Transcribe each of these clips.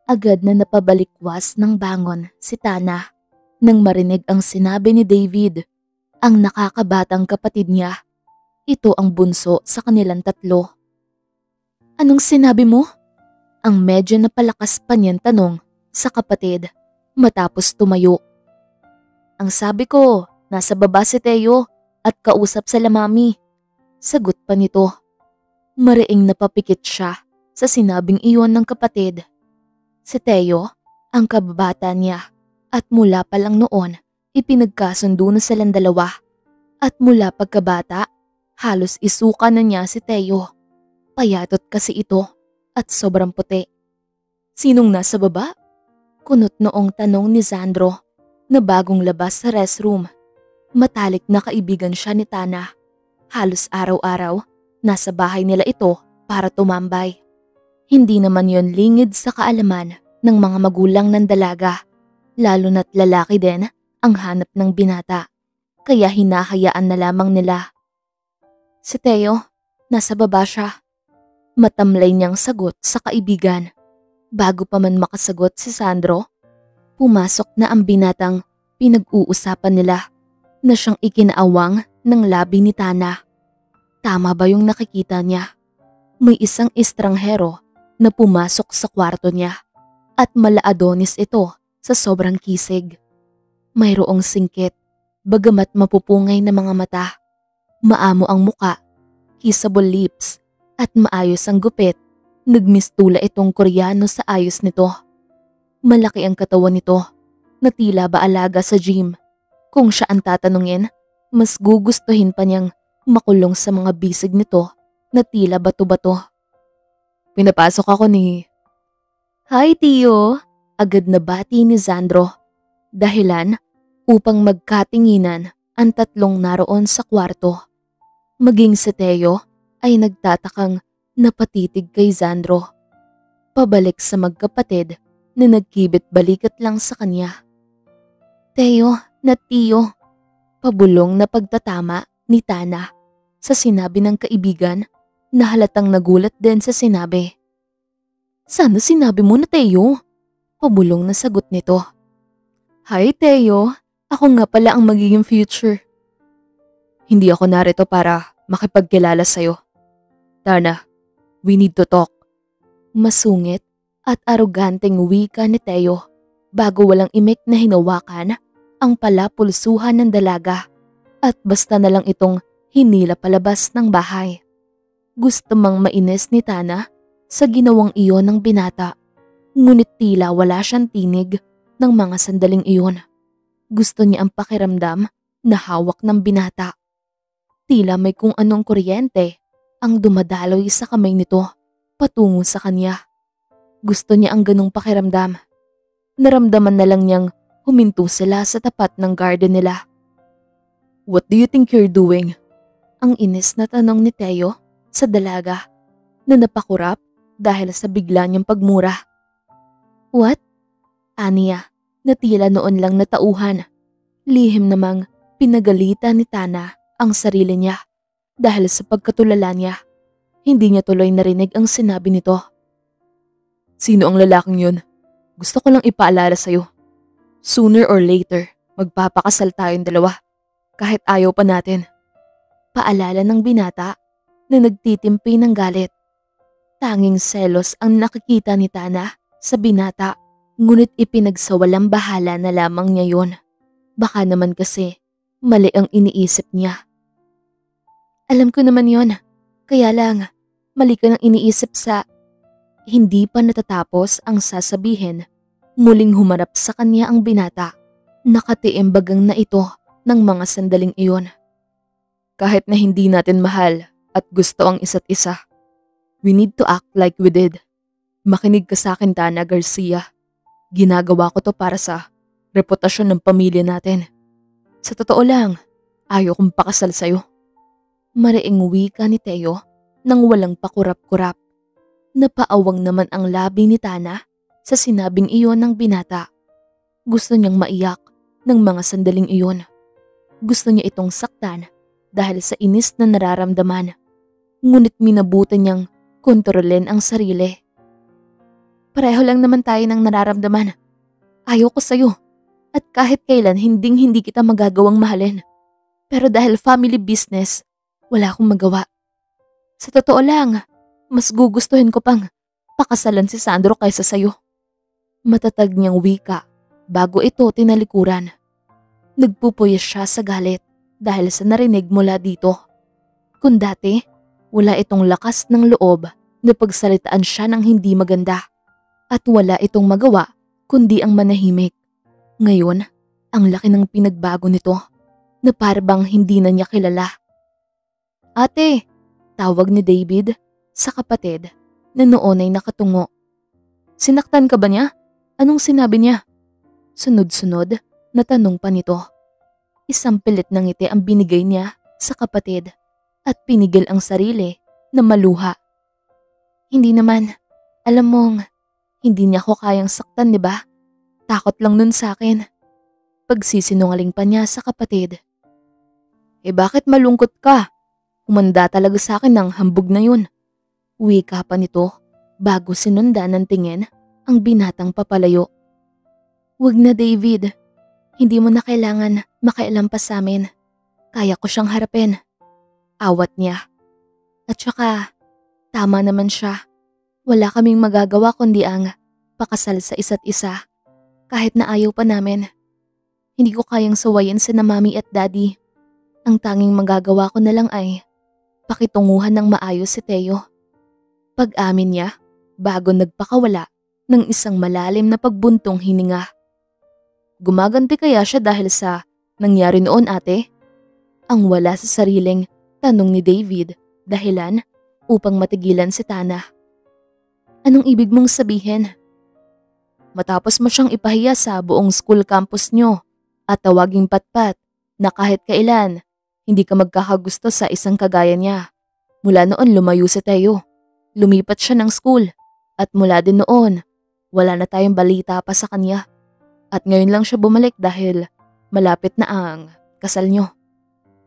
Agad na napabalikwas ng bangon si Tana nang marinig ang sinabi ni David, ang nakakabatang kapatid niya. Ito ang bunso sa kanilang tatlo. Anong sinabi mo? Ang medyo napalakas pa niyang tanong sa kapatid matapos tumayo. Ang sabi ko, nasa baba si Teo at kausap sa lamami. Sagot pa nito. Mariing napapikit siya sa sinabing iyon ng kapatid. Si Teo, ang kababata niya, at mula pa lang noon, ipinagkasundo na silang dalawa. At mula pagkabata, halos isuka na niya si Teo. Payatot kasi ito at sobrang puti. Sinong nasa baba? Kunot noong tanong ni Sandro na bagong labas sa restroom. Matalik na kaibigan siya ni Tana. Halos araw-araw, nasa bahay nila ito para tumambay. Hindi naman yon lingid sa kaalaman ng mga magulang ng dalaga, lalo na't lalaki din ang hanap ng binata, kaya hinahayaan na lamang nila. Si Teo, nasa baba siya. Matamlay niyang sagot sa kaibigan. Bago pa man makasagot si Sandro, pumasok na ang binatang pinag-uusapan nila na siyang ikinaawang ng labi ni Tana. Tama ba yung nakikita niya? May isang estranghero na pumasok sa kwarto niya at mala-Adonis ito sa sobrang kisig. Mayroong singkit, bagamat mapupungay na mga mata. Maamo ang muka, kissable lips, at maayos ang gupit. Nagmistula itong Koreano sa ayos nito. Malaki ang katawan nito, na tila ba alaga sa gym. Kung siya ang tatanungin, mas gugustuhin pa niyang makulong sa mga bisig nito na tila bato-bato. Pinapasok ako ni... Hi Tio! Agad na bati ni Sandro. Dahilan upang magkatinginan ang tatlong naroon sa kwarto. Maging si Teo ay nagtatakang napatitig kay Sandro. Pabalik sa magkapatid na nagkibit balikat lang sa kanya. Teo na Tio, pabulong na pagtatama ni Tana sa sinabi ng kaibigan na halatang nagulat din sa sinabi. Sana sinabi mo na Teo, pabulong na sagot nito. Hi Teo, ako nga pala ang magiging future. Hindi ako narito para makipagkilala sa'yo. Tana, we need to talk. Masungit at aroganteng wika ni Teo bago walang imik na hinawakan ang palapulsuhan ng dalaga at basta na lang itong hinila palabas ng bahay. Gusto mang mainis ni Tana sa ginawang iyon ng binata, ngunit tila wala siyang tinig ng mga sandaling iyon. Gusto niya ang pakiramdam na hawak ng binata. Tila may kung anong kuryente ang dumadaloy sa kamay nito patungo sa kanya. Gusto niya ang ganong pakiramdam. Naramdaman na lang niyang huminto sila sa tapat ng garden nila. What do you think you're doing? Ang inis na tanong ni Teo sa dalaga na napakurap dahil sa bigla niyang pagmura. What? Aniya na tila noon lang natauhan. Lihim namang pinagalitan ni Tana ang sarili niya dahil sa pagkatulala niya. Hindi niya tuloy narinig ang sinabi nito. Sino ang lalaking yun? Gusto ko lang ipaalala sa'yo. Sooner or later, magpapakasal tayong dalawa kahit ayaw pa natin. Paalala ng binata na nagtitimpi ng galit. Tanging selos ang nakikita ni Tana sa binata, ngunit ipinagsawalang bahala na lamang niya yon. Baka naman kasi mali ang iniisip niya. Alam ko naman yon, kaya lang mali ka nang iniisip sa... Hindi pa natatapos ang sasabihin, muling humarap sa kanya ang binata. Nakatiimbagang na ito ng mga sandaling iyon. Kahit na hindi natin mahal at gusto ang isa't isa, we need to act like we did. Makinig ka sa akin, Tana Garcia. Ginagawa ko to para sa reputasyon ng pamilya natin. Sa totoo lang, ayaw kong pakasal sa'yo. Mariing wika ni Teo nang walang pakurap-kurap. Napaawang naman ang labi ni Tana sa sinabing iyon ng binata. Gusto niyang maiyak ng mga sandaling iyon. Gusto niya itong saktan dahil sa inis na nararamdaman. Ngunit minabuti niyang kontrolin ang sarili. Pareho lang naman tayo ng nararamdaman. Ayaw ko sa'yo. At kahit kailan hindi kita magagawang mahalin. Pero dahil family business, wala akong magawa. Sa totoo lang, mas gugustuhin ko pang pakasalan si Sandro kaysa sa'yo. Matatag niyang wika bago ito tinalikuran. Nagpupuyos siya sa galit dahil sa narinig mula dito. Kung dati, wala itong lakas ng loob na pagsalitaan siya ng hindi maganda. At wala itong magawa kundi ang manahimik. Ngayon, ang laki ng pinagbago nito na parang hindi na niya kilala. Ate, tawag ni David sa kapatid na noon ay nakatungo. Sinaktan ka ba niya? Anong sinabi niya? Sunod-sunod na tanong pa nito. Isang pilit ng ngiti ang binigay niya sa kapatid at pinigil ang sarili na maluha. Hindi naman, alam mong hindi niya ako kayang saktan, di ba? Takot lang nun sa akin. Pagsisinungaling pa niya sa kapatid. Eh bakit malungkot ka? Humanda talaga sa akin ng hambog na yun. Wika pa nito bago sinundan ng tingin ang binatang papalayo. Wag na David, hindi mo na kailangan makialam pa sa amin. Kaya ko siyang harapin. Awat niya. At saka, tama naman siya. Wala kaming magagawa kundi ang pakasal sa isa't isa. Kahit na ayaw pa namin. Hindi ko kayang sawayin sina mami at daddy. Ang tanging magagawa ko na lang ay pakitunguhan ng maayos si Teo. Pag-amin niya bago nagpakawala ng isang malalim na pagbuntong hininga. Gumaganti kaya siya dahil sa nangyari noon, ate? Ang wala sa sariling tanong ni David dahilan upang matigilan si Tana. Anong ibig mong sabihin? Matapos mo siyang ipahiya sa buong school campus nyo at tawaging patpat na kahit kailan hindi ka magkakagusto sa isang kagaya niya. Mula noon lumayo si Teo. Lumipat siya ng school at mula din noon wala na tayong balita pa sa kanya. At ngayon lang siya bumalik dahil malapit na ang kasal nyo.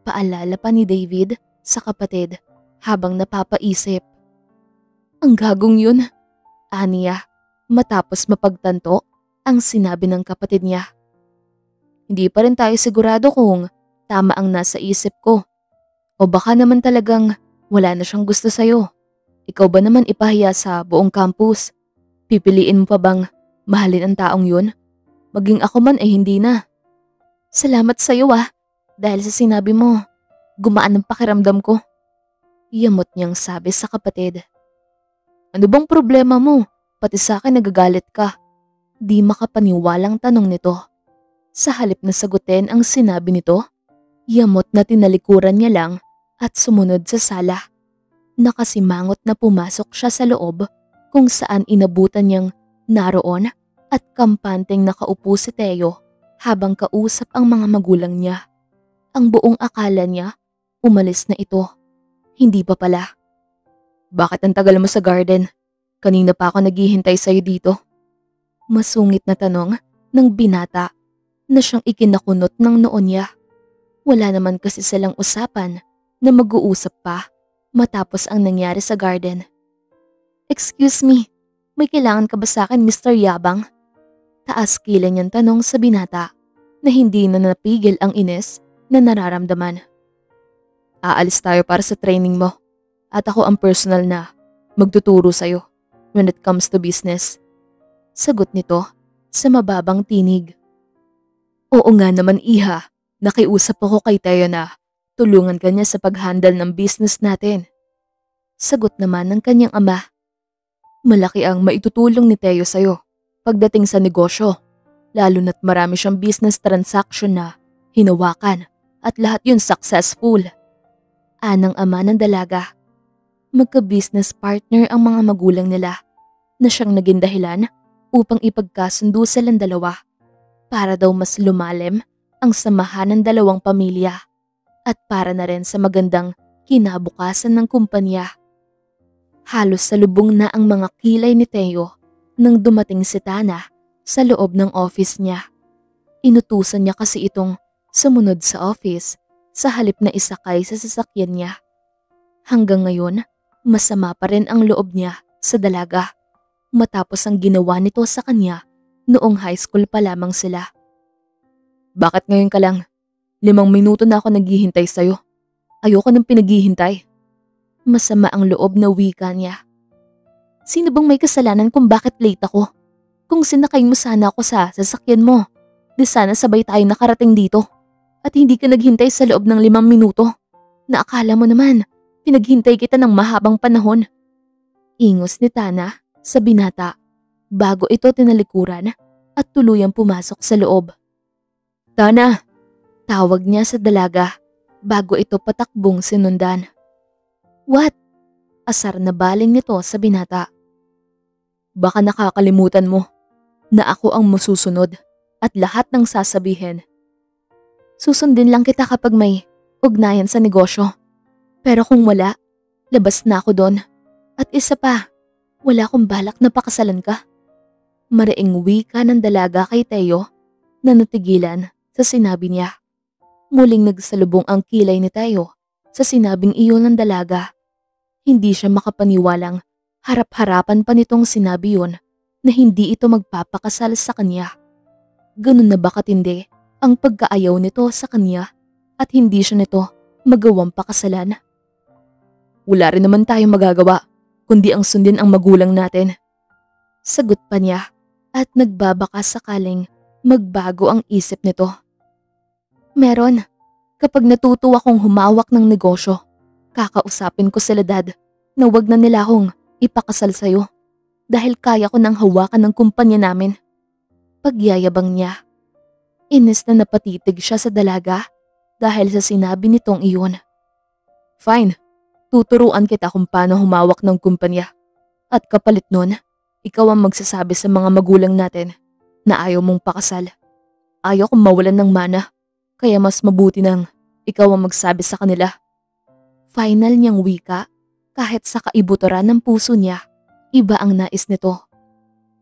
Paalala pa ni David sa kapatid habang napapaisip. Ang gagong yun, aniya. Matapos mapagtanto ang sinabi ng kapatid niya. Hindi pa rin tayo sigurado kung tama ang nasa isip ko. O baka naman talagang wala na siyang gusto sa'yo. Ikaw ba naman ipahiya sa buong campus? Pipiliin mo pa bang mahalin ang taong yun? Maging ako man ay hindi na. Salamat sa'yo dahil sa sinabi mo, gumaan ang pakiramdam ko. Yamot niyang sabi sa kapatid. Ano bang problema mo? Pati sa akin nagagalit ka. Di makapaniwalang tanong nito. Sa halip na sagutin ang sinabi nito, yamot na tinalikuran niya lang at sumunod sa sala. Nakasimangot na pumasok siya sa loob kung saan inabutan niyang naroon at kampanteng nakaupo si Teo habang kausap ang mga magulang niya. Ang buong akala niya, umalis na ito. Hindi pa pala. Bakit ang tagal mo sa garden? Kanina pa ako naghihintay sa'yo dito. Masungit na tanong ng binata na siyang ikinakunot ng noon niya. Wala naman kasi silang usapan na mag-uusap pa matapos ang nangyari sa garden. Excuse me, may kailangan ka ba sa akin, Mr. Yabang? Taas kilay niyang tanong sa binata na hindi na napigil ang inis na nararamdaman. Aalis tayo para sa training mo at ako ang personal na magtuturo sa'yo when it comes to business. Sagot nito sa mababang tinig. Oo nga naman iha, nakiusap ako kay Teo na tulungan ka niya sa pag-handle ng business natin. Sagot naman ng kanyang ama. Malaki ang maitutulong ni Teo sa'yo pagdating sa negosyo, lalo na't marami siyang business transaction na hinawakan at lahat yun successful. Anang ama ng dalaga. Magka-business partner ang mga magulang nila na siyang naging dahilan upang ipagkasundo silang dalawa para daw mas lumalim ang samahan ng dalawang pamilya at para na rin sa magandang kinabukasan ng kumpanya. Halos salubong na ang mga kilay ni Teo nang dumating si Tana sa loob ng office niya. Inutusan niya kasi itong sumunod sa office sa halip na isakay sa sasakyan niya. Hanggang ngayon, masama pa rin ang loob niya sa dalaga. matapos ang ginawa nito sa kanya noong high school pa lamang sila. Bakit ngayon ka lang? 5 minuto na ako naghihintay sa'yo. Ayoko nang pinaghihintay. Masama ang loob na wika niya. Sino bang may kasalanan kung bakit late ako? Kung sinakay mo sana ako sa sasakyan mo, di sana sabay tayo nakarating dito. At hindi ka naghintay sa loob ng 5 minuto. Na akala mo naman, pinaghintay kita ng mahabang panahon. Ingos ni Tana sa binata bago ito tinalikuran at tuluyang pumasok sa loob. Tana! Tawag niya sa dalaga bago ito patakbong sinundan. What? Asar na baling nito sa binata. Baka nakakalimutan mo na ako ang masusunod at lahat ng sasabihin. Susundin lang kita kapag may ugnayan sa negosyo. Pero kung wala, labas na ako doon. At isa pa, wala akong balak na pakasalan ka. Maraing wika ng dalaga kay Teo na natigilan sa sinabi niya. Muling nagsalubong ang kilay ni Teo sa sinabing iyon ng dalaga. Hindi siya makapaniwalang harap-harapan pa nitong sinabi yun na hindi ito magpapakasal sa kanya. Ganun na ba katindi ang pagkaayaw nito sa kanya at hindi siya nito magawang pakasalan? Wala rin naman tayong magagawa kundi ang sundin ang magulang natin. Sagot pa niya at nagbabaka sakaling magbago ang isip nito. Meron. Kapag natuto akong humawak ng negosyo, kakausapin ko sila dad na wag na nila akong ipakasal sa'yo dahil kaya ko nang hawakan ng kumpanya namin. Pagyayabang niya. Inis na napatitig siya sa dalaga dahil sa sinabi nitong iyon. Fine, tuturuan kita kung paano humawak ng kumpanya. At kapalit nun, ikaw ang magsasabi sa mga magulang natin na ayaw mong pakasal. Ayaw kong mawalan ng mana. Kaya mas mabuti nang ikaw ang magsabi sa kanila. Final niyang wika kahit sa kaibuturan ng puso niya, iba ang nais nito.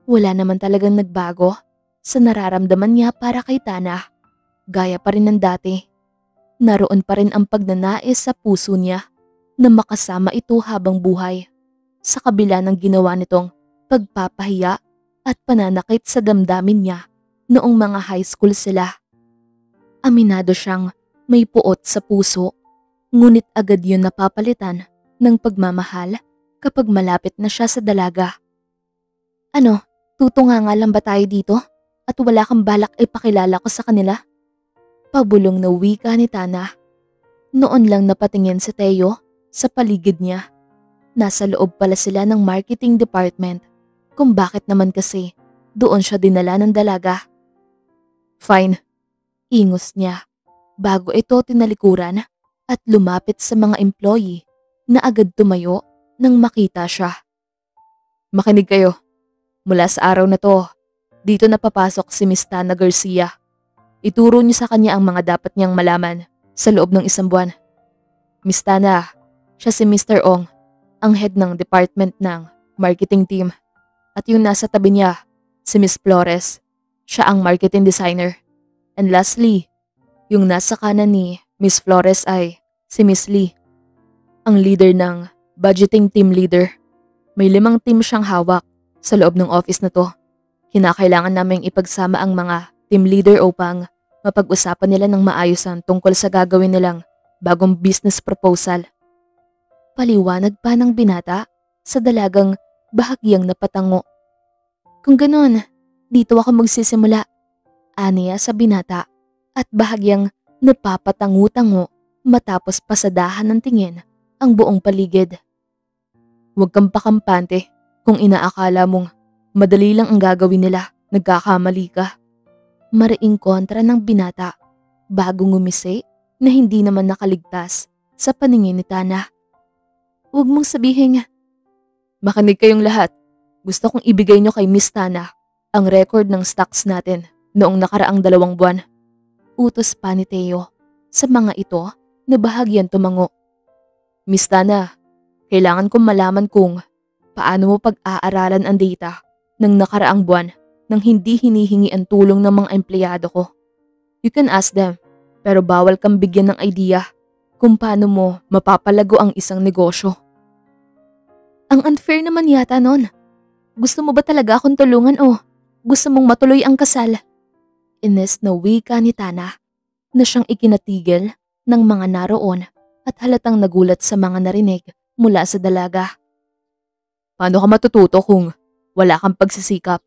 Wala naman talagang nagbago sa nararamdaman niya para kay Tana. Gaya pa rin ng dati. Naroon pa rin ang pagnanais sa puso niya na makasama ito habang buhay. Sa kabila ng ginawa nitong pagpapahiya at pananakit sa damdamin niya noong mga high school sila. Aminado siyang may puot sa puso, ngunit agad yun napapalitan ng pagmamahal kapag malapit na siya sa dalaga. Ano, tutunganga lang ba tayo dito at wala kang balak ipakilala ko sa kanila? Pabulong na wika ni Tana. Noon lang napatingin si Teo sa paligid niya. Nasa loob pala sila ng marketing department, kung bakit naman kasi doon siya dinala ng dalaga. Fine. Ingos niya bago ito tinalikuran at lumapit sa mga employee na agad tumayo nang makita siya. Makinig kayo. Mula sa araw na to, dito na papasok si Miss Tana Garcia. Ituro niyo sa kanya ang mga dapat niyang malaman sa loob ng 1 buwan. Miss Tana, siya si Mr. Ong, ang head ng department ng marketing team. At yung nasa tabi niya, si Miss Flores, siya ang marketing designer. And lastly, yung nasa kanan ni Miss Flores ay si Miss Lee, ang leader ng budgeting team leader. May 5 team siyang hawak sa loob ng office na to. Kinakailangan naming ipagsama ang mga team leader upang mapag-usapan nila ng maayusan tungkol sa gagawin nilang bagong business proposal. Paliwanag pa ng binata sa dalagang bahagyang napatango. Kung ganon, dito ako magsisimula. Aniya sa binata at bahagyang napapatangu-tango matapos pasadahan ng tingin ang buong paligid. Huwag kang pakampante kung inaakala mong madali lang ang gagawin nila, nagkakamali ka. Mariing kontra ng binata bago ngumisi na hindi naman nakaligtas sa paningin ni Tana. Huwag mong sabihin. Makinig kayong lahat. Gusto kong ibigay nyo kay Miss Tana ang record ng stocks natin noong nakaraang 2 buwan. Utos pa ni Teo sa mga ito na bahagyan tumango. Miss Tana, kailangan kong malaman kung paano mo pag-aaralan ang data ng nakaraang buwan nang hindi hinihingi ang tulong ng mga empleyado ko. You can ask them, pero bawal kang bigyan ng idea kung paano mo mapapalago ang isang negosyo. Ang unfair naman yata nun. Gusto mo ba talaga akong tulungan o gusto mong matuloy ang kasal? Inis na wika ni Tana na siyang ikinatigil ng mga naroon at halatang nagulat sa mga narinig mula sa dalaga. Paano ka matututo kung wala kang pagsisikap?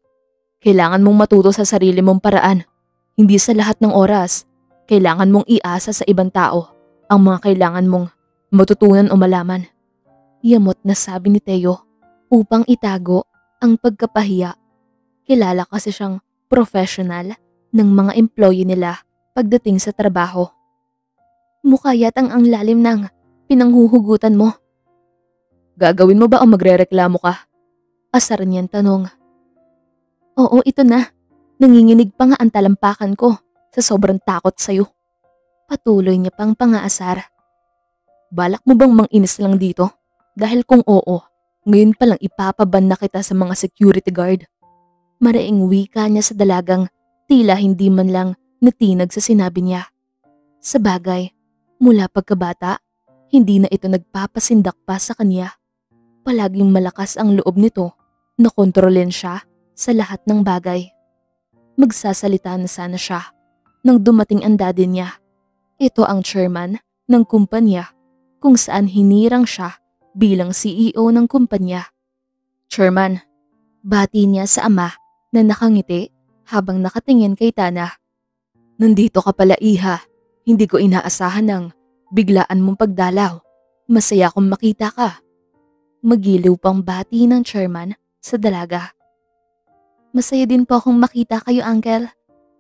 Kailangan mong matuto sa sarili mong paraan. Hindi sa lahat ng oras, kailangan mong iasa sa ibang tao ang mga kailangan mong matutunan o malaman. Yamot na sabi ni Teo upang itago ang pagkapahiya. Kilala kasi siyang professional ng mga employee nila pagdating sa trabaho. Mukha yatang ang lalim ng pinanghuhugutan mo. Gagawin mo ba o magrereklamo ka? Asar niyang tanong. Oo, ito na. Nanginginig pa nga ang talampakan ko sa sobrang takot sa'yo. Patuloy niya pang pangaasar. Balak mo bang manginis lang dito? Dahil kung oo, ngayon pa lang ipapaban na kita sa mga security guard. Maraing wika niya sa dalagang tila hindi man lang natinag sa sinabi niya. Sa bagay, mula pagkabata, hindi na ito nagpapasindak pa sa kanya. Palaging malakas ang loob nito na kontrolin siya sa lahat ng bagay. Magsasalita na sana siya nang dumating ang daddy niya. Ito ang chairman ng kumpanya kung saan hinirang siya bilang CEO ng kumpanya. Chairman, bati niya sa ama na nakangiti habang nakatingin kay Tana. Nandito ka pala, iha. Hindi ko inaasahan ng biglaan mong pagdalaw. Masaya kong makita ka. Magiliw pang bati ng chairman sa dalaga. Masaya din po akong makita kayo, Uncle.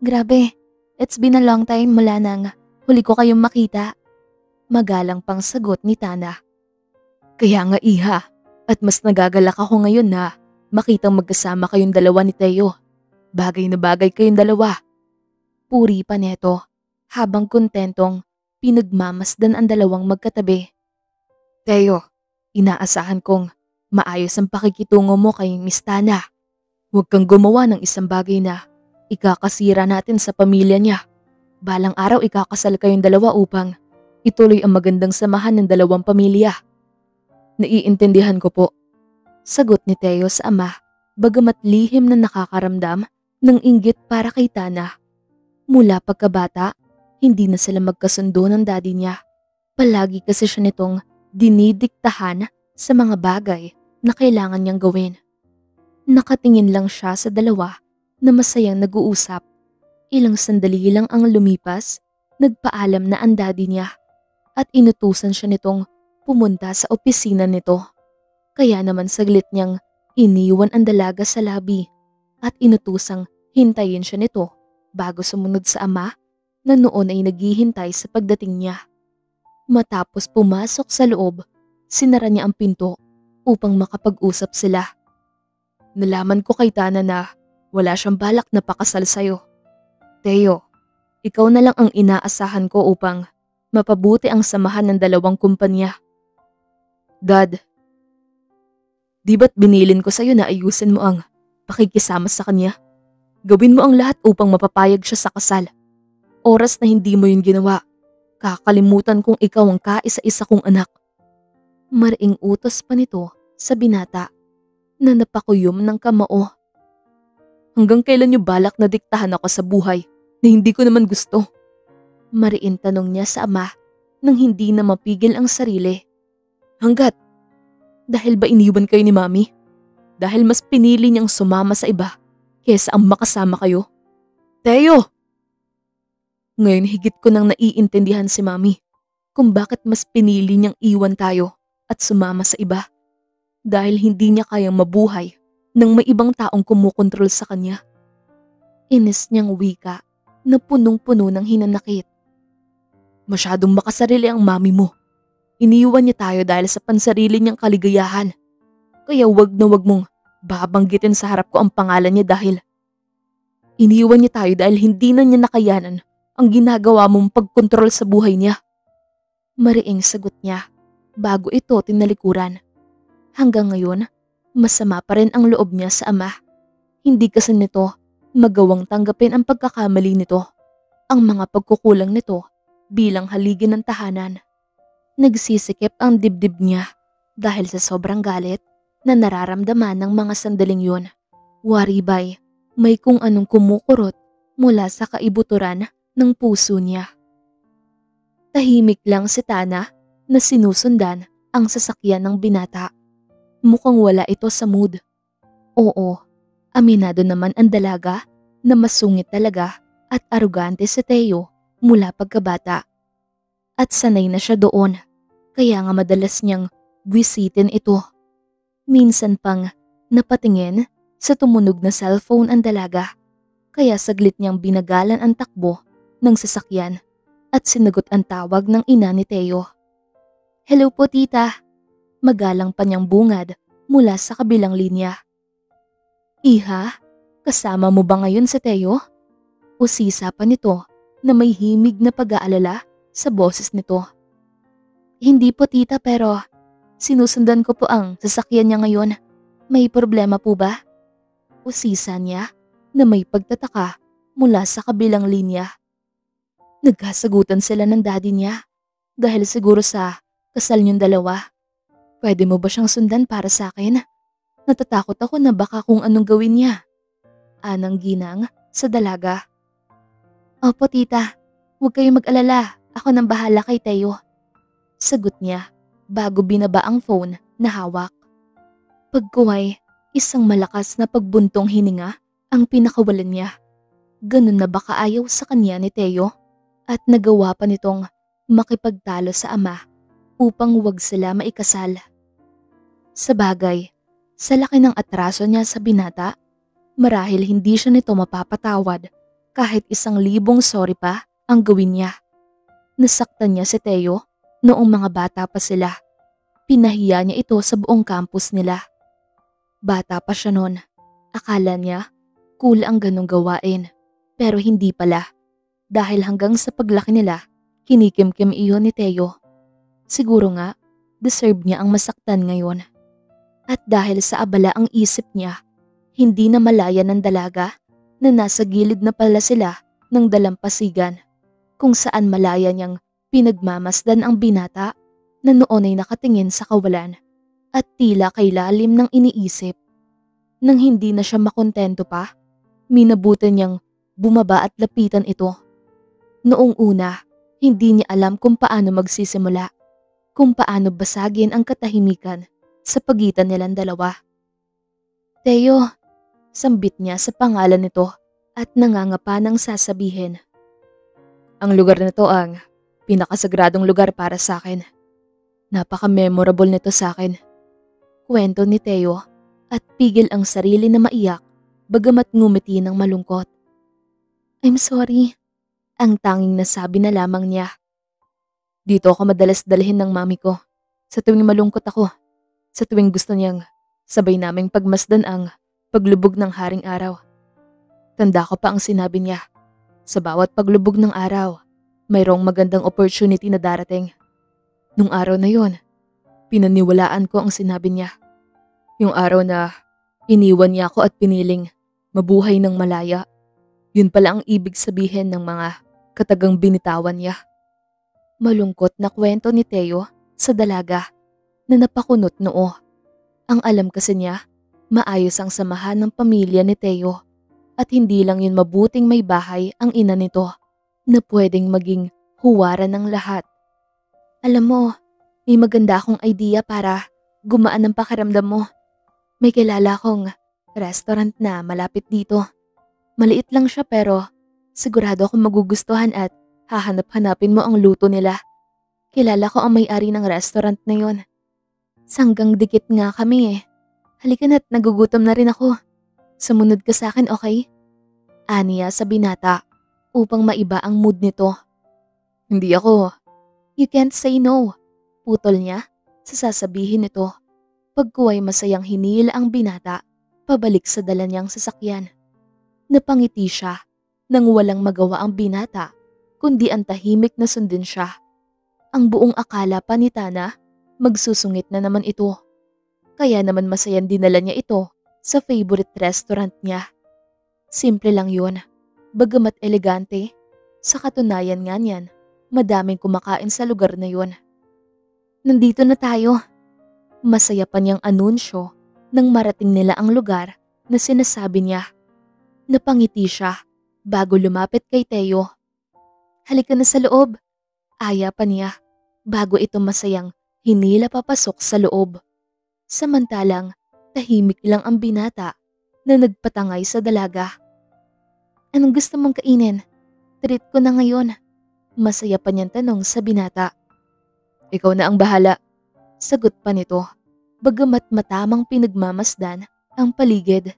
Grabe, it's been a long time mula nang huli ko kayong makita. Magalang pang sagot ni Tana. Kaya nga, iha, at mas nagagalak ako ngayon na makitang magkasama kayong dalawa ni Teo. Bagay na bagay kayong dalawa. Puri pa neto habang kontentong pinagmamasdan ang dalawang magkatabi. Teo, inaasahan kong maayos ang pakikitungo mo kay Miss Tana. Huwag kang gumawa ng isang bagay na ikakasira natin sa pamilya niya. Balang araw ikakasal kayong dalawa upang ituloy ang magandang samahan ng dalawang pamilya. Naiintindihan ko po. Sagot ni Teo sa ama, bagamat lihim na nakakaramdam ng inggit para kay Tana. Mula pagkabata, hindi na sila magkasundo ng daddy niya. Palagi kasi siya nitong dinidiktahan sa mga bagay na kailangan niyang gawin. Nakatingin lang siya sa dalawa na masayang nag-uusap. Ilang sandali lang ang lumipas, nagpaalam na ang daddy niya at inutusan siya nitong pumunta sa opisina nito. Kaya naman saglit niyang iniwan ang dalaga sa labi at inutusang hintayin siya nito bago sumunod sa ama na noon ay naghihintay sa pagdating niya. Matapos pumasok sa loob, sinara niya ang pinto upang makapag-usap sila. Nalaman ko kay Tana na wala siyang balak na pakasal sa'yo. Teo, ikaw na lang ang inaasahan ko upang mapabuti ang samahan ng dalawang kumpanya. Dad, di ba't binilin ko sa'yo na ayusin mo ang pakikisama sa kanya? Gawin mo ang lahat upang mapapayag siya sa kasal. Oras na hindi mo yun ginawa, kakalimutan kong ikaw ang kaisa-isa kong anak. Maraing utos pa nito sa binata na napakuyom ng kamao. Hanggang kailan niyo balak na diktahan ako sa buhay na hindi ko naman gusto? Mariin tanong niya sa ama nang hindi na mapigil ang sarili. Hanggat? Dahil ba iniwan kayo ni Mami? Dahil mas pinili niyang sumama sa iba kesa ang makasama kayo? Teo! Ngayon higit ko nang naiintindihan si Mami kung bakit mas pinili niyang iwan tayo at sumama sa iba. Dahil hindi niya kayang mabuhay nang may ibang taong kumukontrol sa kanya. Inis niyang wika na punong-puno ng hinanakit. Masyadong makasarili ang mami mo. Iniwan niya tayo dahil sa pansarili niyang kaligayahan. Kaya wag na wag mong babanggitin sa harap ko ang pangalan niya dahil iniwan niya tayo dahil hindi na niya nakayanan ang ginagawa mong pagkontrol sa buhay niya. Mariing sagot niya bago ito tinalikuran. Hanggang ngayon, masama pa rin ang loob niya sa ama. Hindi kasi nito magawang tanggapin ang pagkakamali nito, ang mga pagkukulang nito bilang haligi ng tahanan. Nagsisikip ang dibdib niya dahil sa sobrang galit na nararamdaman ng mga sandaling yun. Waribay, may kung anong kumukurot mula sa kaibuturan ng puso niya. Tahimik lang si Tana na sinusundan ang sasakyan ng binata. Mukhang wala ito sa mood. Oo, aminado naman ang dalaga na masungit talaga at arugante si Teo mula pagkabata. At sanay na siya doon, kaya nga madalas niyang bwisitin ito. Minsan pang napatingin sa tumunog na cellphone ang dalaga, kaya saglit niyang binagalan ang takbo ng sasakyan at sinagot ang tawag ng ina ni Teo. Hello po tita, magalang pa niyang bungad mula sa kabilang linya. Iha, kasama mo ba ngayon si Teo? Usisa pa nito na may himig na pag-aalala sa boses nito. Hindi po tita, pero sinusundan ko po ang sasakyan niya ngayon. May problema po ba? Usisa niya na may pagtataka mula sa kabilang linya. Nagkasagutan sila ng daddy niya dahil siguro sa kasal niyong dalawa. Pwede mo ba siyang sundan para sa akin? Natatakot ako na baka kung anong gawin niya. Anang ginang sa dalaga. Opo tita, huwag kayong mag-alala. Ako nang bahala kay Teo. Sagot niya bago binaba ang phone na hawak. Pagkuway, isang malakas na pagbuntong hininga ang pinakawalan niya. Ganun na baka ayaw sa kanya ni Teo at nagawa pa nitong makipagtalo sa ama upang huwag sila maikasal. Sa bagay, sa laki ng atraso niya sa binata, marahil hindi siya nito mapapatawad kahit 1,000 sorry pa ang gawin niya. Nasaktan niya si Teo noong mga bata pa sila. Pinahiya niya ito sa buong campus nila. Bata pa siya noon. Akala niya cool ang ganong gawain. Pero hindi pala. Dahil hanggang sa paglaki nila, kinikimkim iyon ni Teo. Siguro nga, deserve niya ang masaktan ngayon. At dahil sa abala ang isip niya, hindi na malaya ng dalaga na nasa gilid na pala sila ng dalampasigan, kung saan malaya niyang pinagmamasdan ang binata na noon ay nakatingin sa kawalan at tila kay lalim ng iniisip. Nang hindi na siya makontento pa, minabutan niyang bumaba at lapitan ito. Noong una, hindi niya alam kung paano magsisimula, kung paano basagin ang katahimikan sa pagitan nilang dalawa. Teo, sambit niya sa pangalan nito at nangangapa ng sasabihin. Ang lugar na to ang pinakasagradong lugar para sa akin. Napaka-memorable nito sa akin. Kwento ni Teo at pigil ang sarili na maiyak bagamat ngumiti ng malungkot. I'm sorry, ang tanging nasabi na lamang niya. Dito ako madalas dalhin ng mami ko sa tuwing malungkot ako, sa tuwing gusto niyang sabay naming pagmasdan ang paglubog ng haring araw. Tanda ko pa ang sinabi niya. Sa bawat paglubog ng araw, mayroong magandang opportunity na darating. Nung araw na yon, pinaniwalaan ko ang sinabi niya. Yung araw na iniwan niya ako at piniling mabuhay ng malaya. Yun pala ang ibig sabihin ng mga katagang binitawan niya. Malungkot na kwento ni Teo sa dalaga na napakunot noo. Ang alam kasi niya, maayos ang samahan ng pamilya ni Teo. At hindi lang yun mabuting may bahay ang ina nito na pwedeng maging huwaran ng lahat. Alam mo, may maganda akong idea para gumaan ang pakiramdam mo. May kilala akong restaurant na malapit dito. Maliit lang siya pero sigurado akong magugustuhan at hahanap-hanapin mo ang luto nila. Kilala ko ang may-ari ng restaurant na yon. Sanggang dikit nga kami eh. Halika na't nagugutom na rin ako. Sumunod ka sa akin, okay? Aniya sa binata upang maiba ang mood nito. Hindi ako. You can't say no. Putol niya sa sasabihin nito. Pagkuway masayang hinila ang binata pabalik sa dala niyang sasakyan. Napangiti siya nang walang magawa ang binata kundi ang tahimik na sundin siya. Ang buong akala pa ni Tana magsusungit na naman ito. Kaya naman masayang dinala niya ito sa favorite restaurant niya. Simple lang yun, bagamat elegante. Sa katunayan nga niyan, madaming kumakain sa lugar na yun. Nandito na tayo. Masaya pa niyang anunsyo Nang marating nila ang lugar na sinasabi niya, napangiti siya bago lumapit kay Teo. Halika na sa loob, aya pa niya bago ito masayang hinila papasok sa loob. Samantalang tahimik lang ang binata na nagpatangay sa dalaga. Anong gusto mong kainin? Treat ko na ngayon. Masaya pa niyang tanong sa binata. Ikaw na ang bahala. Sagot pa nito, bagamat matamang pinagmamasdan ang paligid.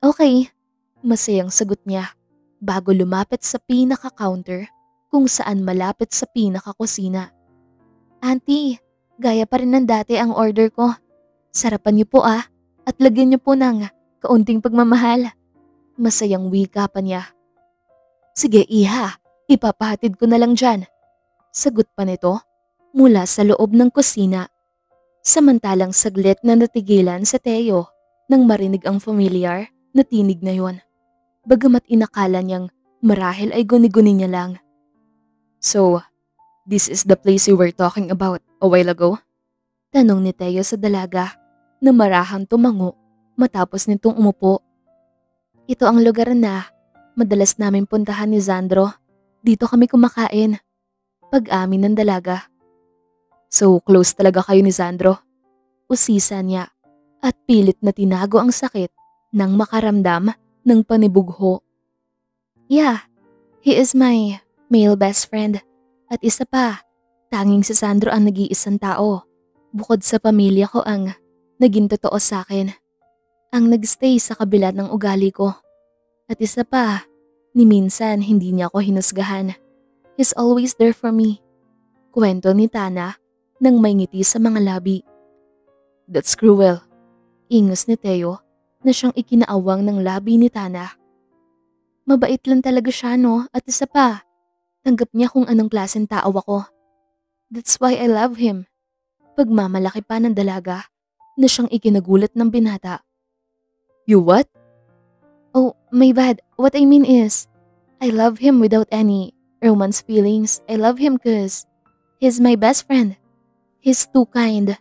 Okay, masayang sagot niya bago lumapit sa pinaka-counter kung saan malapit sa pinaka-kusina. Auntie, gaya pa rin ng dati ang order ko. Sarapan niyo po at lagyan niyo po ng kaunting pagmamahal. Masayang wika pa niya. Sige iha, ipapahatid ko na lang dyan. Sagot pa nito mula sa loob ng kusina. Samantalang saglit na natigilan sa Teo nang marinig ang familiar na tinig na yon. Bagamat inakala niyang marahil ay guni-guni niya lang. So, this is the place you were talking about a while ago? Tanong ni Teo sa dalaga na marahang tumango matapos nitong umupo. Ito ang lugar na madalas namin puntahan ni Zandro. Dito kami kumakain. Pag-amin ng dalaga. So close talaga kayo ni Zandro? Usisa niya at pilit na tinago ang sakit nang makaramdam ng panibugho. Yeah, he is my male best friend. At isa pa, tanging si Sandro ang nag-iisang tao. Bukod sa pamilya ko ang naging totoo sa akin. Ang nagstay sa kabila ng ugali ko. At isa pa, ni minsan hindi niya ako hinusgahan. He's always there for me. Kwento ni Tana nang may ngiti sa mga labi. That's cruel. Ingos ni Teo na siyang ikinaawang ng labi ni Tana. Mabait lang talaga siya no, at isa pa, tanggap niya kung anong klaseng tao ako. That's why I love him. Pagmamalaki pa ng dalaga na siyang ikinagulat ng binata. You what? Oh, my bad. What I mean is, I love him without any romance feelings. I love him cause he's my best friend. He's too kind,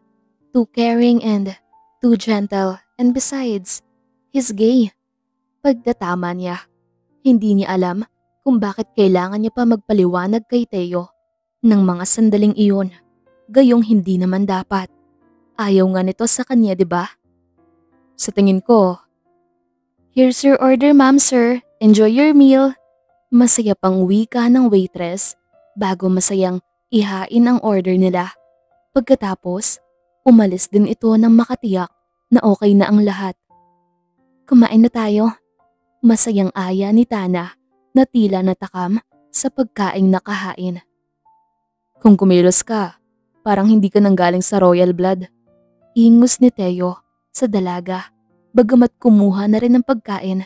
too caring and too gentle. And besides, he's gay. Pagdatama niya, hindi niya alam kung bakit kailangan niya pa magpaliwanag kay Teo ng mga sandaling iyon. Gayong hindi naman dapat. Ayaw nga nito sa kanya, 'di ba? Sa tingin ko, here's your order, ma'am, sir. Enjoy your meal. Masaya pang wika ng waitress bago masayang ihain ang order nila. Pagkatapos, umalis din ito nang makatiyak na okay na ang lahat. Kumain na tayo. Masayang aya ni Tana na tila natakam sa pagkaing nakahain. Kung kumilos ka, parang hindi ka nanggaling sa royal blood. Ingos ni Teo sa dalaga, bagamat kumuha na rin ng pagkain.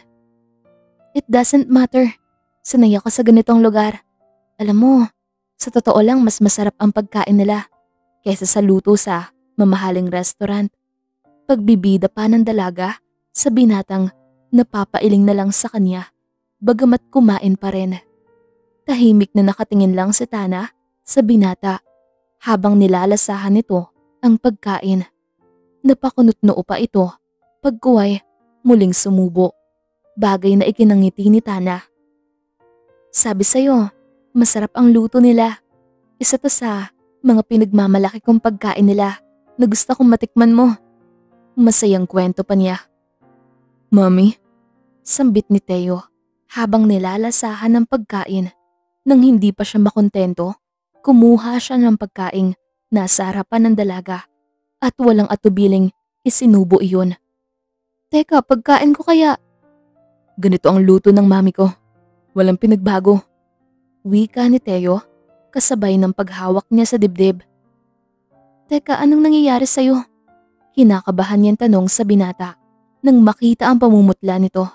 It doesn't matter. Sanay ako sa ganitong lugar. Alam mo, sa totoo lang mas masarap ang pagkain nila kaysa sa luto sa mamahaling restaurant. Pagbibida pa ng dalaga sa binatang napapailing na lang sa kanya, bagamat kumain pa rin. Tahimik na nakatingin lang si Tana sa binata habang nilalasahan nito ang pagkain. Napakunot-noo pa ito pagkuway muling sumubo, bagay na ikinangiti ni Tana. Sabi sa'yo, masarap ang luto nila. Isa to sa mga pinagmamalaki kong pagkain nila na gusto kong matikman mo. Masayang kwento pa niya. Mommy? Sambit ni Teo habang nilalasahan ng pagkain. Nang hindi pa siya makontento, kumuha siya ng pagkaing nasa harapan ng dalaga at walang atubiling isinubo iyon. Teka, pagkain ko kaya? Ganito ang luto ng mami ko. Walang pinagbago. Wika ni Teo kasabay ng paghawak niya sa dibdib. Teka, anong nangyayari sa'yo? Kinakabahan niyang tanong sa binata nang makita ang pamumutla nito.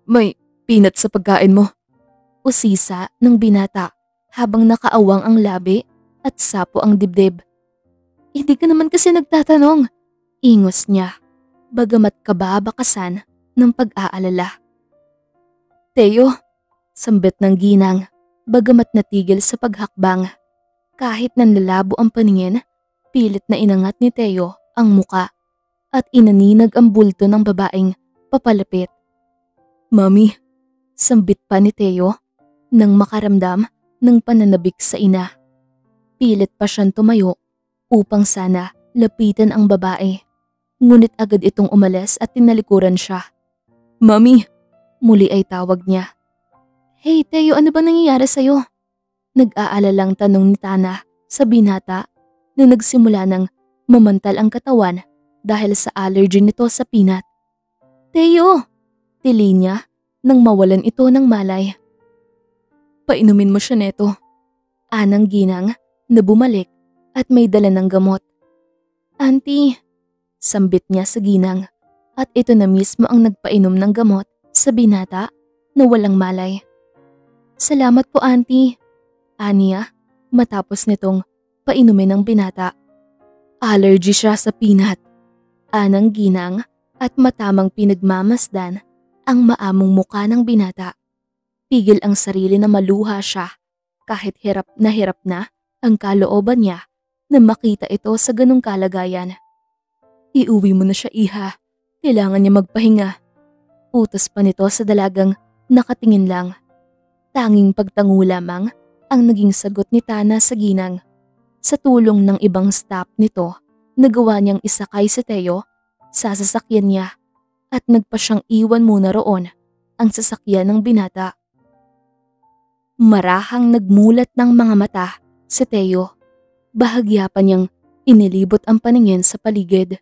May peanut sa pagkain mo. Usisa ng binata habang nakaawang ang labi at sapo ang dibdib. Hindi ka naman kasi nagtatanong. Ingos niya, bagamat kababakasan ng pag-aalala. Teo, sambit ng ginang, bagamat natigil sa paghakbang. Kahit nanlalabo ang paningin, pilit na inangat ni Teo ang muka. at inaninag ang bulto ng babaeng papalapit. Mami, sambit pa ni Teo nang makaramdam ng pananabik sa ina. Pilit pa siyang tumayo upang sana lapitan ang babae. Ngunit agad itong umalis at tinalikuran siya. Mami, muli ay tawag niya. Hey Teo, ano ba nangyayari sa'yo? Nag-aalalang tanong ni Tana sa binata na nagsimula ng mamantal ang katawan dahil sa allergy nito sa peanut. Teo! Tili niya nang mawalan ito ng malay. Painumin mo siya neto. Anang ginang na bumalik at may dala ng gamot. Auntie, sambit niya sa ginang at ito na mismo ang nagpainom ng gamot sa binata na walang malay. Salamat po auntie, aniya matapos nitong painumin ng binata. Allergy siya sa peanut. Anang ginang at matamang pinagmamasdan ang maamong muka ng binata. Pigil ang sarili na maluha siya kahit hirap na ang kalooban niya na makita ito sa ganong kalagayan. Iuwi mo na siya iha, kailangan niya magpahinga. Utos pa nito sa dalagang nakatingin lang. Tanging pagtango lamang ang naging sagot ni Tana sa ginang. Sa tulong ng ibang staff nito, nagawa niyang isakay si Teo sa sasakyan niya at nagpa siyang iwan muna roon ang sasakyan ng binata. Marahang nagmulat ng mga mata si Teo. Bahagya pa niyang inilibot ang paningin sa paligid.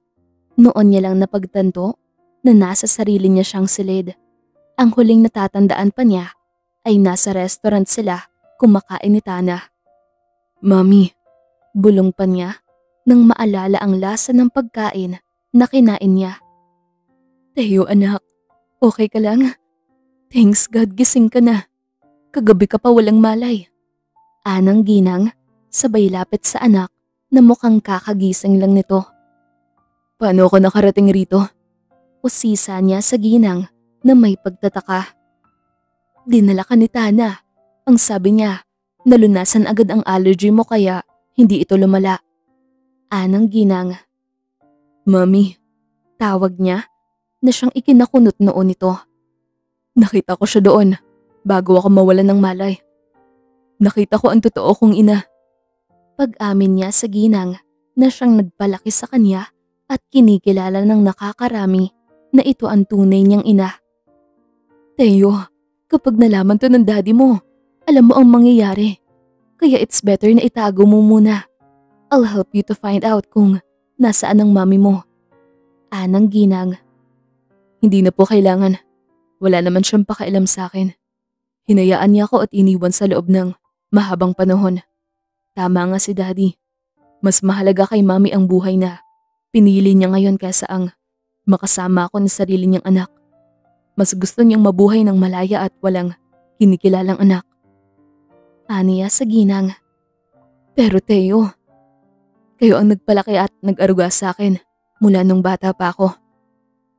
Noon niya lang napagtanto na nasa sarili niya siyang silid. Ang huling natatandaan pa niya ay nasa restaurant sila kumakain ni Tana. Mami, bulong pa niya nang maalala ang lasa ng pagkain na kinain niya. Teo anak, okay ka lang? Thanks God gising ka na. Kagabi ka pa walang malay. Anang ginang sabay lapit sa anak na mukhang kakagising lang nito. Paano ako nakarating rito? Usisa niya sa ginang na may pagtataka. Dinala ka ni Tana. Ang sabi niya, nalunasan agad ang allergy mo kaya hindi ito lumala. Anang ginang. Mami, tawag niya na siyang ikinakunot noon ito. Nakita ko siya doon bago ako mawalan ng malay. Nakita ko ang totoo kong ina. Pag-amin niya sa ginang na siyang nagpalaki sa kanya at kinikilala ng nakakarami na ito ang tunay niyang ina. Teo, kapag nalaman to ng daddy mo, alam mo ang mangyayari. Kaya it's better na itago mo muna. I'll help you to find out kung nasaan ang mami mo. Anang ginang. Hindi na po kailangan. Wala naman siyang pakialam sa akin. Hinayaan niya ako at iniwan sa loob ng mahabang panahon. Tama nga si daddy. Mas mahalaga kay mami ang buhay na pinili niya ngayon kaysa ang makasama ako ng sarili niyang anak. Mas gusto niyang mabuhay ng malaya at walang kinikilalang anak. Aniya sa ginang. Pero Teo, kayo ang nagpalaki at nag-aruga sa akin mula nung bata pa ako.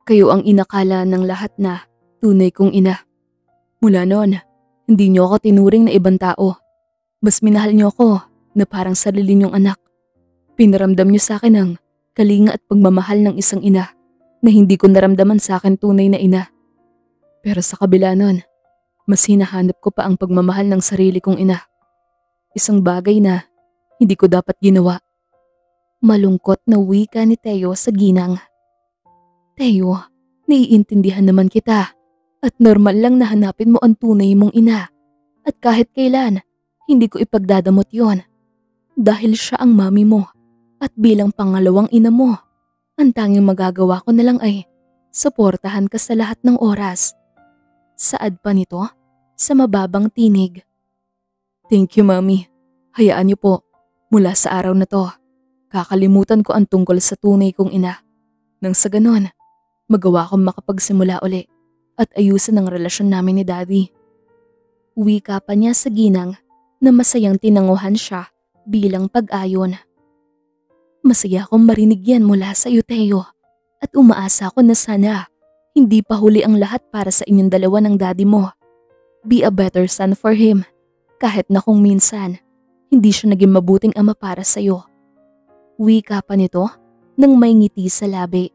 Kayo ang inakala ng lahat na tunay kong ina. Mula noon, hindi niyo ako tinuring na ibang tao. Mas minahal niyo ako na parang sarili niyong anak. Pinaramdam niyo sa akin ang kalinga at pagmamahal ng isang ina na hindi ko naramdaman sa akin tunay na ina. Pero sa kabila nun, mas hinahanap ko pa ang pagmamahal ng sarili kong ina. Isang bagay na hindi ko dapat ginawa. Malungkot na wika ni Teo sa ginang. Teo, naiintindihan naman kita at normal lang na hanapin mo ang tunay mong ina. At kahit kailan, hindi ko ipagdadamot yon. Dahil siya ang mami mo at bilang pangalawang ina mo, ang tanging magagawa ko na lang ay suportahan ka sa lahat ng oras. Saad pa nito sa mababang tinig. Thank you mami. Hayaan niyo po, mula sa araw na to, kakalimutan ko ang tungkol sa tunay kong ina. Nang sa ganon, magawa kong makapagsimula uli at ayusin ang relasyon namin ni daddy. Wika pa niya sa ginang na masayang tinanguhan siya bilang pag-ayon. Masaya akong marinig yan mula sa iyo Teo at umaasa ako na sana hindi pa huli ang lahat para sa inyong dalawa ng daddy mo. Be a better son for him kahit na kung minsan hindi siya naging mabuting ama para sa iyo. Wika pa nito nang may ngiti sa labi.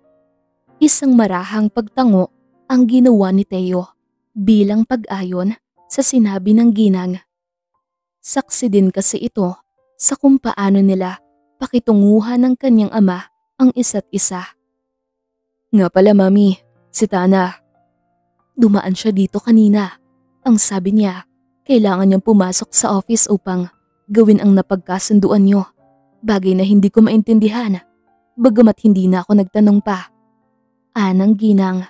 Isang marahang pagtango ang ginawa ni Teo bilang pag-ayon sa sinabi ng ginang. Saksi din kasi ito sa kung paano nila pakitunguhan ng kanyang ama ang isa't isa. Nga pala mami, si Tana. Dumaan siya dito kanina. Ang sabi niya, kailangan niyang pumasok sa office upang gawin ang napagkasunduan niyo. Bagay na hindi ko maintindihan, bagamat hindi na ako nagtanong pa. Anang ginang.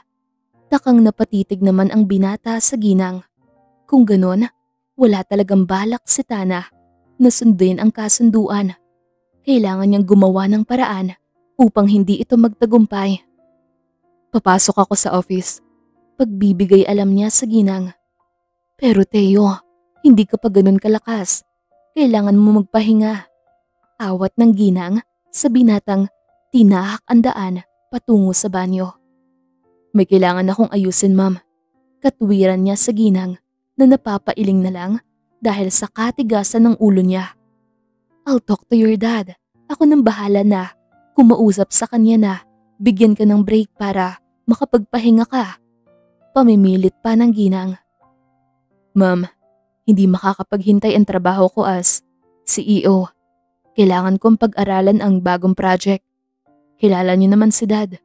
Takang napatitig naman ang binata sa ginang. Kung ganon, wala talagang balak si Tana na sundin ang kasunduan. Kailangan niyang gumawa ng paraan upang hindi ito magtagumpay. Papasok ako sa office. Pagbibigay alam niya sa ginang. Pero Teo, hindi ka pa ganun kalakas. Kailangan mo magpahinga. Awat ng ginang sa binatang tinahak ang daan patungo sa banyo. May kailangan akong ayusin, ma'am. Katwiran niya sa ginang na napapailing na lang dahil sa katigasan ng ulo niya. I'll talk to your dad. Ako nang bahala na. Kumausap sa kanya na bigyan ka ng break para makapagpahinga ka. Pamimilit pa ng ginang. Ma'am, hindi makakapaghintay ang trabaho ko as CEO. Kailangan kong pag-aralan ang bagong project. Kilala niyo naman si Dad.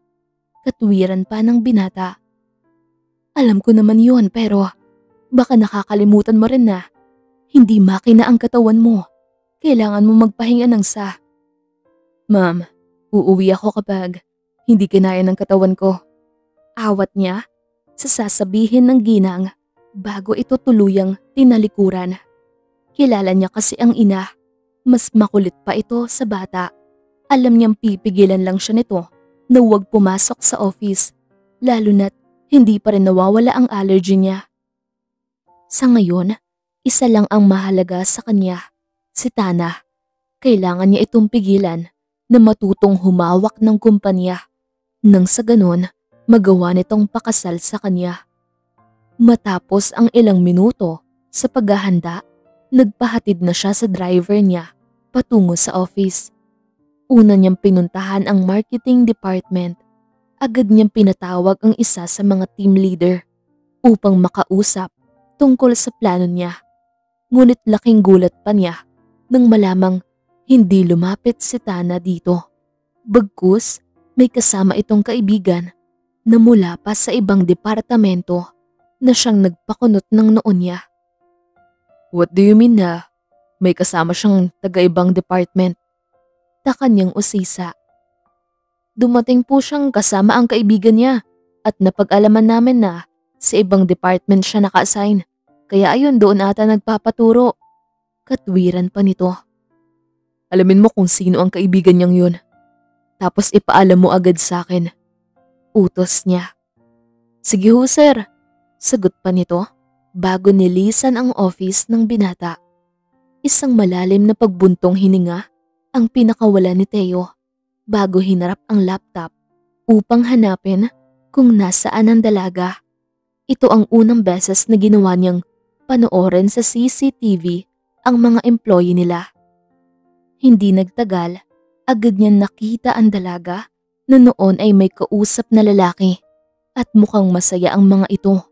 Katwiran pa ng binata. Alam ko naman yun pero baka nakakalimutan mo rin na hindi makina ang katawan mo. Kailangan mo magpahinga ng sa. Ma'am, uuwi ako kapag hindi kinaya ng katawan ko. Awat niya sa sasabihin ng ginang bago ito tuluyang tinalikuran. Kilala niya kasi ang ina. Mas makulit pa ito sa bata. Alam niyang pipigilan lang siya nito na huwag pumasok sa office, lalo na't hindi pa rin nawawala ang allergy niya. Sa ngayon, isa lang ang mahalaga sa kanya, si Tana. Kailangan niya itong pigilan na matutong humawak ng kumpanya nang sa ganon magawa nitong pakasal sa kanya. Matapos ang ilang minuto sa paghahanda, nagpahatid na siya sa driver niya patungo sa office. Una niyang pinuntahan ang marketing department. Agad niyang pinatawag ang isa sa mga team leader upang makausap tungkol sa plano niya. Ngunit laking gulat pa niya nang malamang hindi lumapit si Tana dito. Bagkus may kasama itong kaibigan na mula pa sa ibang departamento na siyang nagpakunot ng noon niya. What do you mean na may kasama siyang taga-ibang department? Ta kanyang usisa. Dumating po siyang kasama ang kaibigan niya at napag-alaman namin na sa ibang department siya naka-assign. Kaya ayun doon ata nagpapaturo. Katwiran pa nito. Alamin mo kung sino ang kaibigan niyang yun. Tapos ipaalam mo agad sa akin. Utos niya. Sige ho sir. Sagot pa nito bago nilisan ang office ng binata. Isang malalim na pagbuntong hininga ang pinakawala ni Teo bago hinarap ang laptop upang hanapin kung nasaan ang dalaga. Ito ang unang beses na ginawa niyang panoorin sa CCTV ang mga employee nila. Hindi nagtagal, agad niyang nakita ang dalaga na noon ay may kausap na lalaki at mukhang masaya ang mga ito.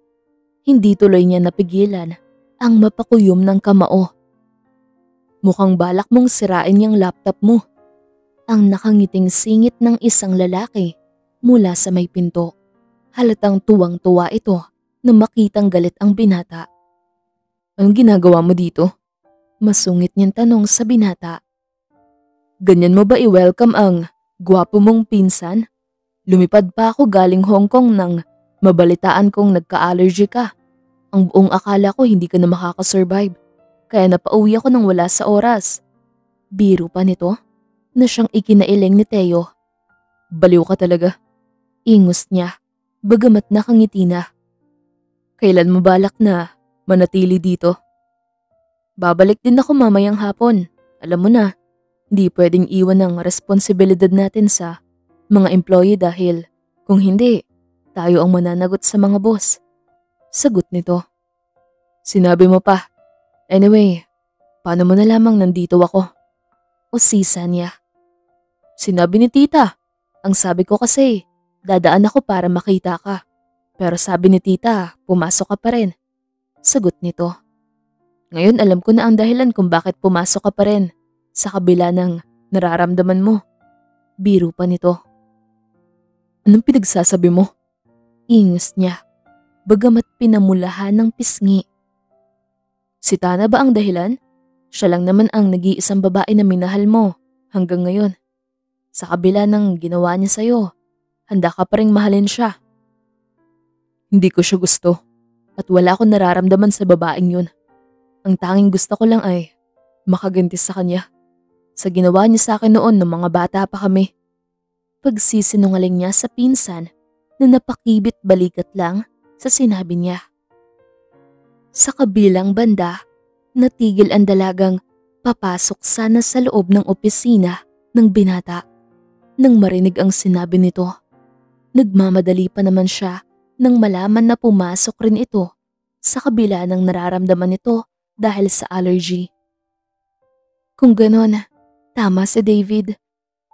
Hindi tuloy niya napigilan ang mapakuyom ng kamao. Mukhang balak mong sirain yung laptop mo. Ang nakangiting singit ng isang lalaki mula sa may pinto. Halatang tuwang-tuwa ito na makitang galit ang binata. Anong ginagawa mo dito? Masungit niyang tanong sa binata. Ganyan mo ba i-welcome ang gwapo mong pinsan? Lumipad pa ako galing Hong Kong nang mabalitaan kong nagka-allergy ka. Ang buong akala ko hindi ka na makakasurvive. Kaya napauwi ako nang wala sa oras. Biro pa nito na siyang ikinailing ni Teo. Baliw ka talaga. Ingus niya, bagamat nakangiti na. Kailan mo balak na manatili dito? Babalik din ako mamayang hapon. Alam mo na, hindi pwedeng iwan ang responsibilidad natin sa mga employee dahil kung hindi, tayo ang mananagot sa mga boss. Sagot nito. Sinabi mo pa. Anyway, paano mo na lamang nandito ako? Usisa niya. Sinabi ni tita. Ang sabi ko kasi, Dadaan ako para makita ka. Pero sabi ni tita, pumasok ka pa rin. Sagot nito. Ngayon alam ko na ang dahilan kung bakit pumasok ka pa rin. Sa kabila ng nararamdaman mo. Biro pa nito. Anong pinagsasabi mo? Ingos niya. Bagamat pinamulahan ng pisngi. Si Tana ba ang dahilan? Siya lang naman ang nag-iisang babae na minahal mo hanggang ngayon. Sa kabila ng ginawa niya sa'yo, handa ka pa rin mahalin siya. Hindi ko siya gusto at wala akong nararamdaman sa babaeng yun. Ang tanging gusto ko lang ay makaganti sa kanya. Sa ginawa niya sa akin noon nung mga bata pa kami. Pagsisinungaling niya sa pinsan na napakibit balikat lang sa sinabi niya. Sa kabilang banda, natigil ang dalagang papasok sana sa loob ng opisina ng binata. Nang marinig ang sinabi nito, nagmamadali pa naman siya nang malaman na pumasok rin ito sa kabila ng nararamdaman nito dahil sa allergy. Kung ganon, tama si David.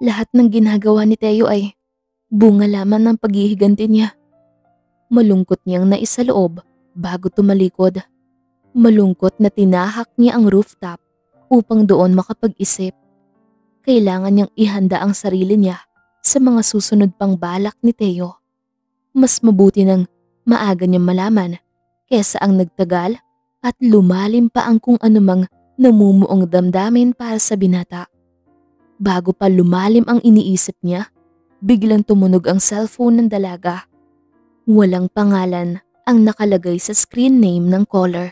Lahat ng ginagawa ni Teo ay bunga lamang ng paghihiganti niya. Malungkot niyang naisaloob bago tumalikod. Malungkot na tinahak niya ang rooftop upang doon makapag-isip. Kailangan niyang ihanda ang sarili niya sa mga susunod pang balak ni Teo. Mas mabuti nang maaga niyang malaman kesa ang nagtagal at lumalim pa ang kung anumang namumuong damdamin para sa binata. Bago pa lumalim ang iniisip niya, biglang tumunog ang cellphone ng dalaga. Walang pangalan ang nakalagay sa screen name ng caller.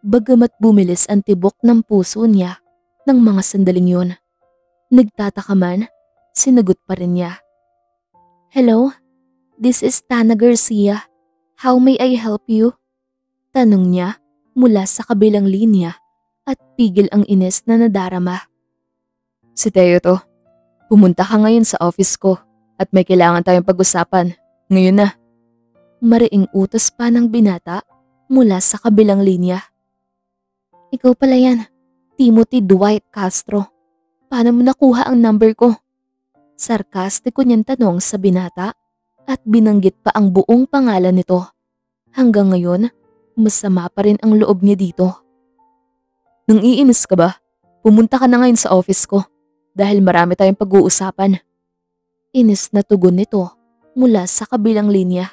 Bagamat bumilis ang tibok ng puso niya ng mga sandaling yun. Nagtataka man, sinagot pa rin niya. Hello, this is Tana Garcia. How may I help you? Tanong niya mula sa kabilang linya at pigil ang inis na nadarama. Si Teo to. Pumunta ka ngayon sa office ko at may kailangan tayong pag-usapan. Ngayon na. Mariing utos pa ng binata mula sa kabilang linya. Ikaw pala yan, Timothy Dwight Castro. Paano mo nakuha ang number ko? Sarkastiko niyang tanong sa binata at binanggit pa ang buong pangalan nito. Hanggang ngayon, masama pa rin ang loob niya dito. Nang iinis ka ba? Pumunta ka na ngayon sa office ko. Dahil marami tayong pag-uusapan. Inis na tugon nito mula sa kabilang linya.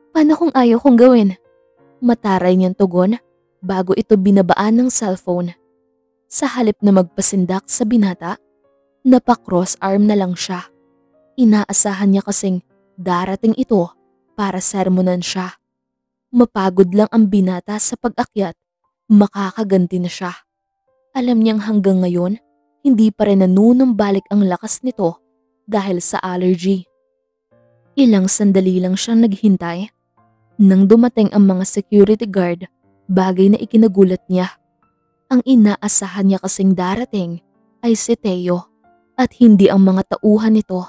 Paano kung ayaw kong gawin? Mataray niyang tugon bago ito binabaan ng cellphone. Sa halip na magpasindak sa binata, napa-cross arm na lang siya. Inaasahan niya kasing darating ito para sermonan siya. Mapagod lang ang binata sa pag-akyat, makakaganti na siya. Alam niyang hanggang ngayon, hindi pa rin nanunumbalik ang lakas nito dahil sa allergy. Ilang sandali lang siyang naghintay. Nang dumating ang mga security guard, bagay na ikinagulat niya. Ang inaasahan niya kasing darating ay si Teo at hindi ang mga tauhan nito.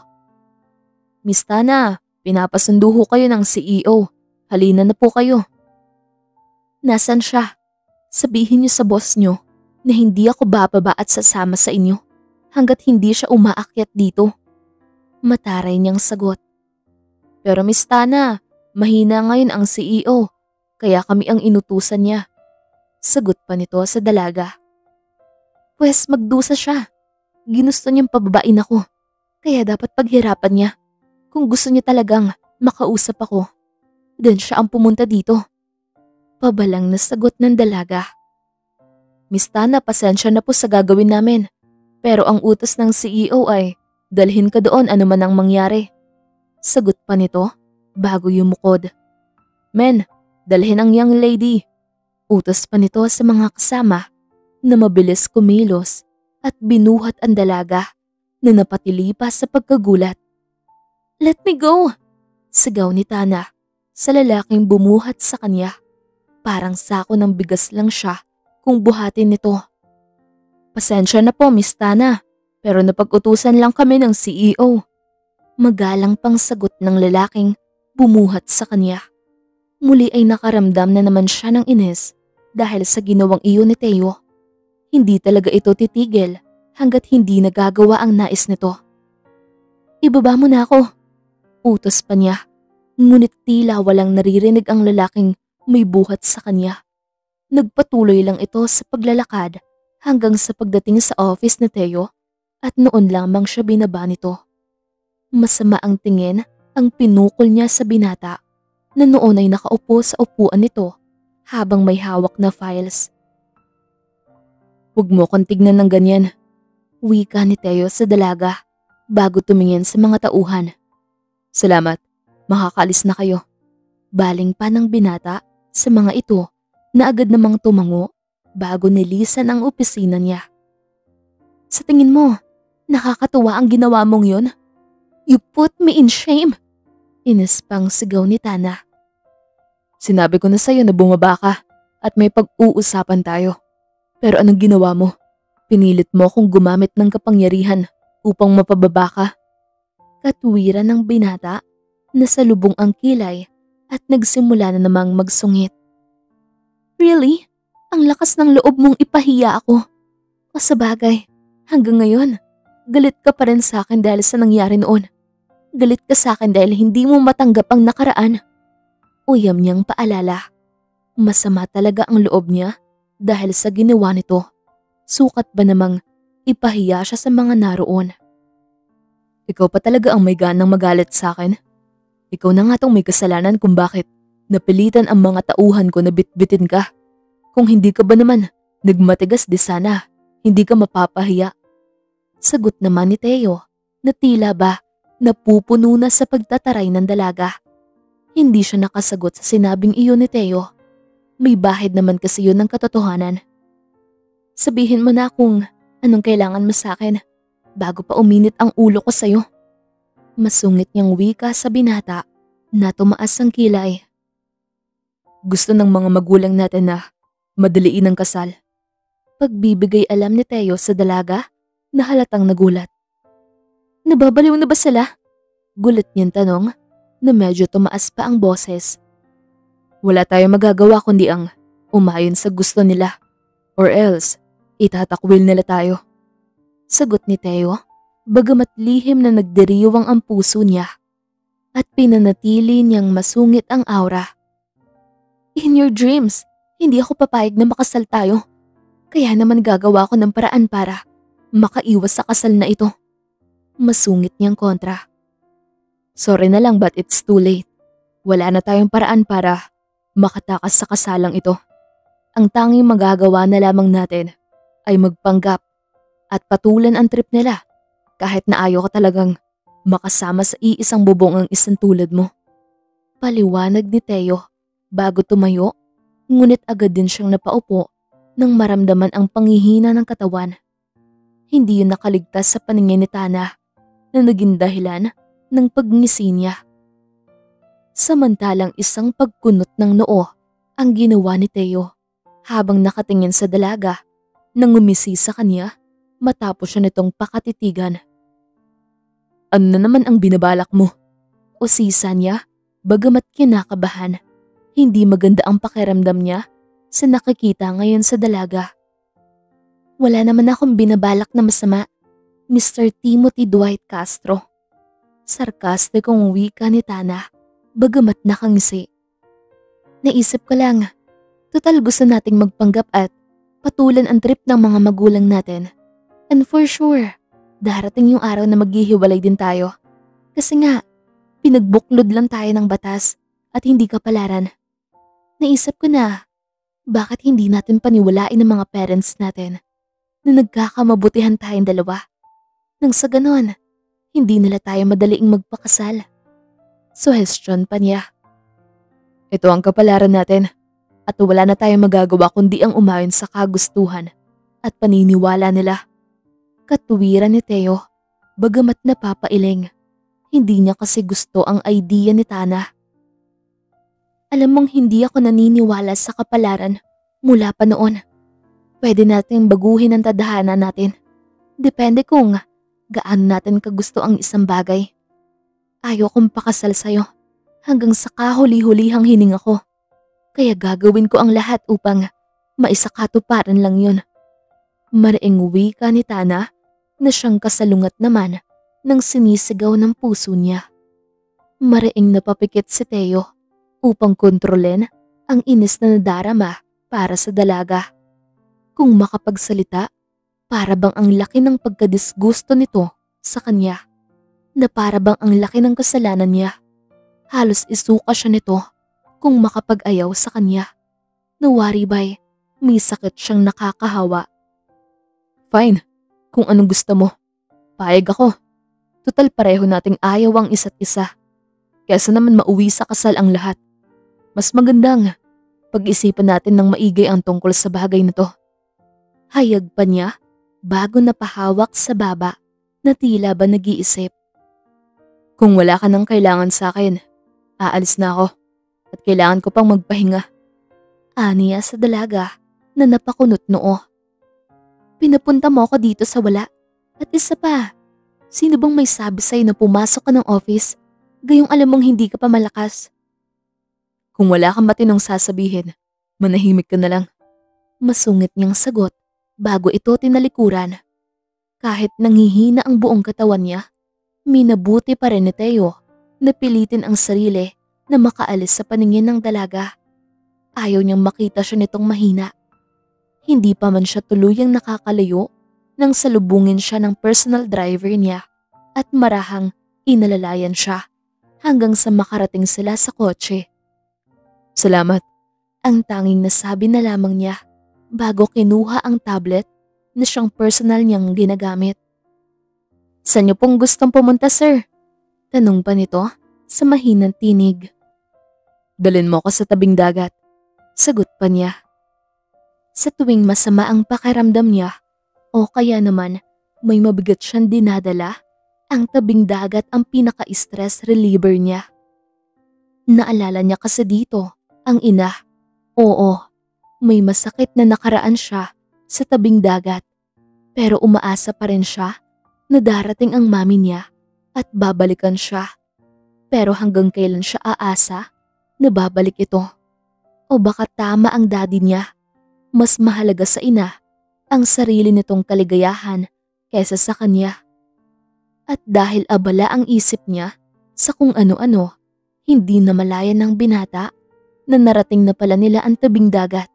Miss Tana, pinapasundo ho kayo ng CEO. Halina na po kayo. Nasaan siya? Sabihin niyo sa boss niyo na hindi ako bababa at sasama sa inyo hanggat hindi siya umaakyat dito. Mataray niyang sagot. Pero Miss Tana, mahina ngayon ang CEO, kaya kami ang inutusan niya. Sagot pa nito sa dalaga. Pwes magdusa siya. Ginusto niyang pababain ako, kaya dapat paghirapan niya. Kung gusto niya talagang makausap ako, then siya ang pumunta dito. Pabalang na sagot ng dalaga. Miss Tana, pasensya na po sa gagawin namin. Pero ang utos ng CEO ay dalhin ka doon anuman ang mangyari. Sagot pa nito bago yumukod. Men, dalhin ang young lady. Utos pa nito sa mga kasama na mabilis kumilos at binuhat ang dalaga na napatili pa sa pagkagulat. Let me go! Sigaw ni Tana sa lalaking bumuhat sa kanya. Parang sako ng bigas lang siya kung buhatin nito. Pasensya na po, Miss Tana, pero napag-utusan lang kami ng CEO. Magalang pang sagot ng lalaking bumuhat sa kanya. Muli ay nakaramdam na naman siya ng inis dahil sa ginawang iyon ni Teo. Hindi talaga ito titigil hanggat hindi nagagawa ang nais nito. Ibaba mo na ako. Utos pa niya, ngunit tila walang naririnig ang lalaking may buhat sa kanya. Nagpatuloy lang ito sa paglalakad hanggang sa pagdating sa office ni Teo at noon lamang siya binaba nito. Masama ang tingin ang pinukol niya sa binata na noon ay nakaupo sa upuan nito habang may hawak na files. "Huwag mo kong tignan ng ganyan," wika ni Teo sa dalaga bago tumingin sa mga tauhan. "Salamat, makakaalis na kayo." Baling pa ng binata sa mga ito na agad namang tumango bago nilisan ang opisina niya. "Sa tingin mo, nakakatuwa ang ginawa mong yun? You put me in shame!" Inispang sigaw ni Tana. "Sinabi ko na sa'yo na bumaba ka at may pag-uusapan tayo. Pero anong ginawa mo? Pinilit mo akong gumamit ng kapangyarihan upang mapababa ka." Katuwiran ng binata na salubong ang kilay at nagsimula na namang magsungit. "Really? Ang lakas ng loob mong ipahiya ako. O sabagay, hanggang ngayon, galit ka pa rin sa akin dahil sa nangyari noon. Galit ka sa akin dahil hindi mo matanggap ang nakaraan." Uyam niyang paalala. Masama talaga ang loob niya dahil sa ginawa nito. Sukat ba namang ipahiya siya sa mga naroon? "Ikaw pa talaga ang may ganang magalit sa akin. Ikaw na nga tong may kasalanan kung bakit napilitan ang mga tauhan ko na bitbitin ka. Kung hindi ka ba naman nagmatigas di sana, hindi ka mapapahiya." Sagot naman ni Teo na tila ba napupuno na sa pagtataray ng dalaga. Hindi siya nakasagot sa sinabing iyon ni Teo. May bahid naman kasi yun ng katotohanan. "Sabihin mo na kung anong kailangan mo sa akin bago pa uminit ang ulo ko sa'yo." Masungit niyang wika sa binata na tumaas ang kilay. "Gusto ng mga magulang natin na madaliin ang kasal." Pagbibigay alam ni Teo sa dalaga na halatang nagulat. "Nababaliw na ba sila?" Gulat niyang tanong na medyo tumaas pa ang boses. "Wala tayong magagawa kundi ang umayon sa gusto nila. Or else, itatakwil nila tayo." Sagot ni Teo, bagamat lihim na nagdiriwang ang puso niya at pinanatili niyang masungit ang aura. "In your dreams, hindi ako papayag na makasal tayo. Kaya naman gagawa ko ng paraan para makaiwas sa kasal na ito." Masungit niyang kontra. "Sorry na lang but it's too late. Wala na tayong paraan para makatakas sa kasalang ito. Ang tanging magagawa na lamang natin ay magpanggap at patulan ang trip nila kahit na ayaw ka talagang makasama sa iisang bubong ang isang tulad mo." Paliwanag ni Teo bago tumayo, ngunit agad din siyang napaupo nang maramdaman ang panghihina ng katawan. Hindi yun nakaligtas sa paningin ni Tana na naging dahilan ng pagngisi niya. Samantalang isang pagkunot ng noo ang ginawa ni Teo habang nakatingin sa dalaga nang ngumisi sa kanya matapos siya nitong pakatitigan. "Ano na naman ang binabalak mo?" Usisa niya bagamat kinakabahan. Hindi maganda ang pakiramdam niya sa nakikita ngayon sa dalaga. "Wala naman akong binabalak na masama, Mr. Timothy Dwight Castro." Sarkastikong wika ni Tana, bagamat nakangisi. "Naisip ko lang, total gusto nating magpanggap at patulan ang trip ng mga magulang natin. And for sure, darating yung araw na maghihiwalay din tayo. Kasi nga, pinagbuklod lang tayo ng batas at hindi kapalaran. Naisip ko na, bakit hindi natin paniwalain ng mga parents natin na nagkakamabutihan tayong dalawa? Nang sa ganon, hindi nila tayo madaliing magpakasal." Suhestyon pa niya. "Ito ang kapalaran natin at wala na tayong magagawa kundi ang umayon sa kagustuhan at paniniwala nila." Katuwiran ni Teo, bagamat napapailing. Hindi niya kasi gusto ang idea ni Tana. "Alam mong hindi ako naniniwala sa kapalaran mula pa noon. Pwede nating baguhin ang tadhana natin. Depende kung gaano natin kagusto ang isang bagay. Ayaw kong pakasal sa'yo hanggang sa kahuli-hulihang hininga ko. Kaya gagawin ko ang lahat upang maisakatuparan lang yun." Mariing wika ni Tana na siyang kasalungat naman ng sinisigaw ng puso niya. Mariing napapikit si Teo upang kontrolin ang inis na nadarama para sa dalaga. Kung makapagsalita, para bang ang laki ng pagkadisgusto nito sa kanya, na para bang ang laki ng kasalanan niya. Halos isuka siya nito kung makapag-ayaw sa kanya. Nawari ba'y may sakit siyang nakakahawa. Fine, kung anong gusto mo. Payag ako. Total pareho nating ayaw ang isa't isa. Kesa naman mauwi sa kasal ang lahat. Mas magandang pag-isipan natin ng maigay ang tungkol sa bagay na to. Hayag pa niya bago napahawak sa baba na tila ba nag-iisip. Kung wala ka nang kailangan sa akin, aalis na ako at kailangan ko pang magpahinga. Aniya sa dalaga na napakunot noo. Pinapunta mo ako dito sa wala. At isa pa, sino bang may sabi sa'yo na pumasok ka ng office gayong alam mong hindi ka pa malakas? Kung wala kang matinong sasabihin, manahimik ka na lang. Masungit niyang sagot bago ito tinalikuran. Kahit nanghihina ang buong katawan niya, minabuti pa rin ni Teo na pilitin ang sarili na makaalis sa paningin ng dalaga. Ayaw niyang makita siya nitong mahina. Hindi pa man siya tuluyang nakakalayo nang salubungin siya ng personal driver niya at marahang inalalayan siya hanggang sa makarating sila sa kotse. Salamat, ang tanging nasabi na lamang niya bago kinuha ang tablet na siyang personal niyang ginagamit. Saan niyo pong gustong pumunta, sir? Tanong pa nito sa mahinang tinig. Dalhin mo ko sa tabing dagat. Sagot pa niya. Sa tuwing masama ang pakiramdam niya o kaya naman may mabigat siyang dinadala, ang tabing dagat ang pinaka-stress reliever niya. Naalala niya kasi dito ang ina. Oo, may masakit na nakaraan siya sa tabing dagat. Pero umaasa pa rin siya na darating ang mami niya at babalikan siya. Pero hanggang kailan siya aasa na babalik ito? O baka tama ang daddy niya? Mas mahalaga sa ina ang sarili nitong kaligayahan kaysa sa kanya. At dahil abala ang isip niya sa kung ano-ano, hindi na malaya ng binata na narating na pala nila ang tabing dagat.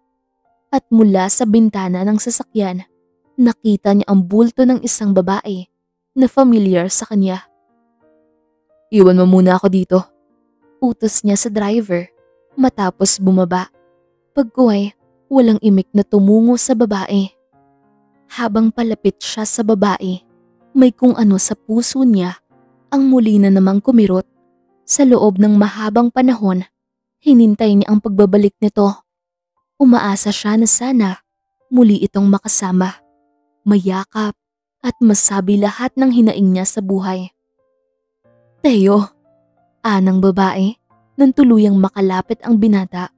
At mula sa bintana ng sasakyan, nakita niya ang bulto ng isang babae na familiar sa kanya. Iwan mo muna ako dito. Utos niya sa driver matapos bumaba. Pagkuhay, walang imik na tumungo sa babae. Habang palapit siya sa babae, may kung ano sa puso niya ang muli na namang kumirot. Sa loob ng mahabang panahon, hinintay niya ang pagbabalik nito. Umaasa siya na sana muli itong makasama, mayakap at masabi lahat ng hinaing niya sa buhay. Teo, anang babae nang tuluyang makalapit ang binata.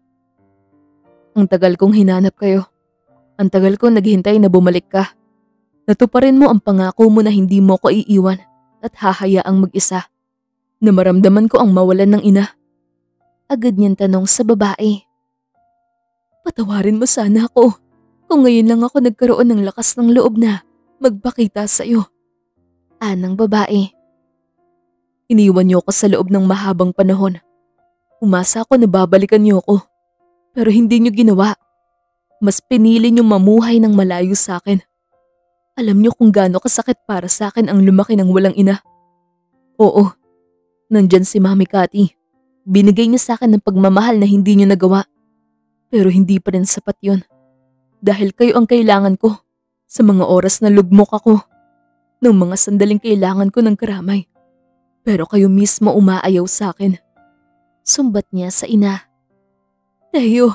Ang tagal kong hinanap kayo. Ang tagal ko naghintay na bumalik ka. Natuparin mo ang pangako mo na hindi mo ko iiwan at hahayaang mag-isa. Na maramdaman ko ang mawalan ng ina. Agad niyang tanong sa babae. Patawarin mo sana ako kung ngayon lang ako nagkaroon ng lakas ng loob na magpakita sa iyo. Anang babae. Iniwan niyo ako sa loob ng mahabang panahon. Umasa ako na babalikan niyo ako. Pero hindi niyo ginawa. Mas pinili niyo mamuhay ng malayo sa akin. Alam niyo kung gaano kasakit para sa akin ang lumaki ng walang ina. Oo, nandyan si Mami Cathy. Binigay niya sa akin ng pagmamahal na hindi niyo nagawa. Pero hindi pa rin sapat yun. Dahil kayo ang kailangan ko sa mga oras na lugmok ako. Ng mga sandaling kailangan ko ng karamay. Pero kayo mismo umaayaw sa akin. Sumbat niya sa ina. Teo,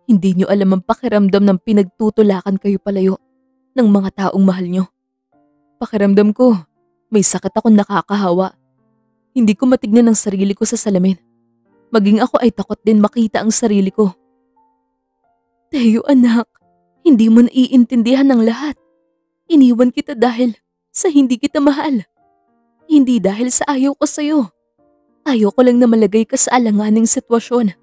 hindi niyo alam ang pakiramdam ng pinagtutulakan kayo palayo ng mga taong mahal niyo. Pakiramdam ko, may sakit akong nakakahawa. Hindi ko matignan ang sarili ko sa salamin. Maging ako ay takot din makita ang sarili ko. Teo anak, hindi mo naiintindihan ang lahat. Iniwan kita dahil sa hindi kita mahal. Hindi dahil sa ayaw ko sa'yo. Ayaw ko lang na malagay ka sa alanganing sitwasyon.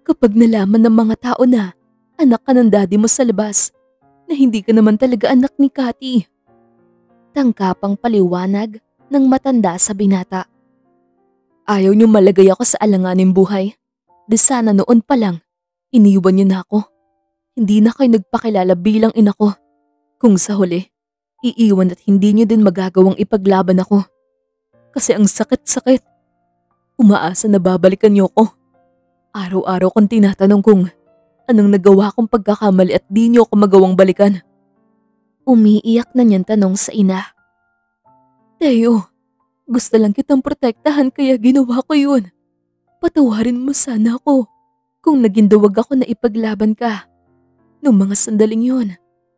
Kapag nalaman ng mga tao na anak ka ng daddy mo sa labas, na hindi ka naman talaga anak ni Cathy. Tangkapang paliwanag ng matanda sa binata. Ayaw niyo malagay ako sa alanganing buhay. Di sana noon pa lang, iniwan niyo na ako. Hindi na kayo nagpakilala bilang ina ko. Kung sa huli, iiwan at hindi niyo din magagawang ipaglaban ako. Kasi ang sakit-sakit. Umaasa na babalikan niyo ko. Araw-araw kong tinatanong kung anong nagawa kong pagkakamali at di niyo ako magawang balikan. Umiiyak na niyang tanong sa ina. Teo, gusto lang kitang protektahan kaya ginawa ko yun. Patawarin mo sana ako kung naging duwag ako na ipaglaban ka. Noong mga sandaling yun,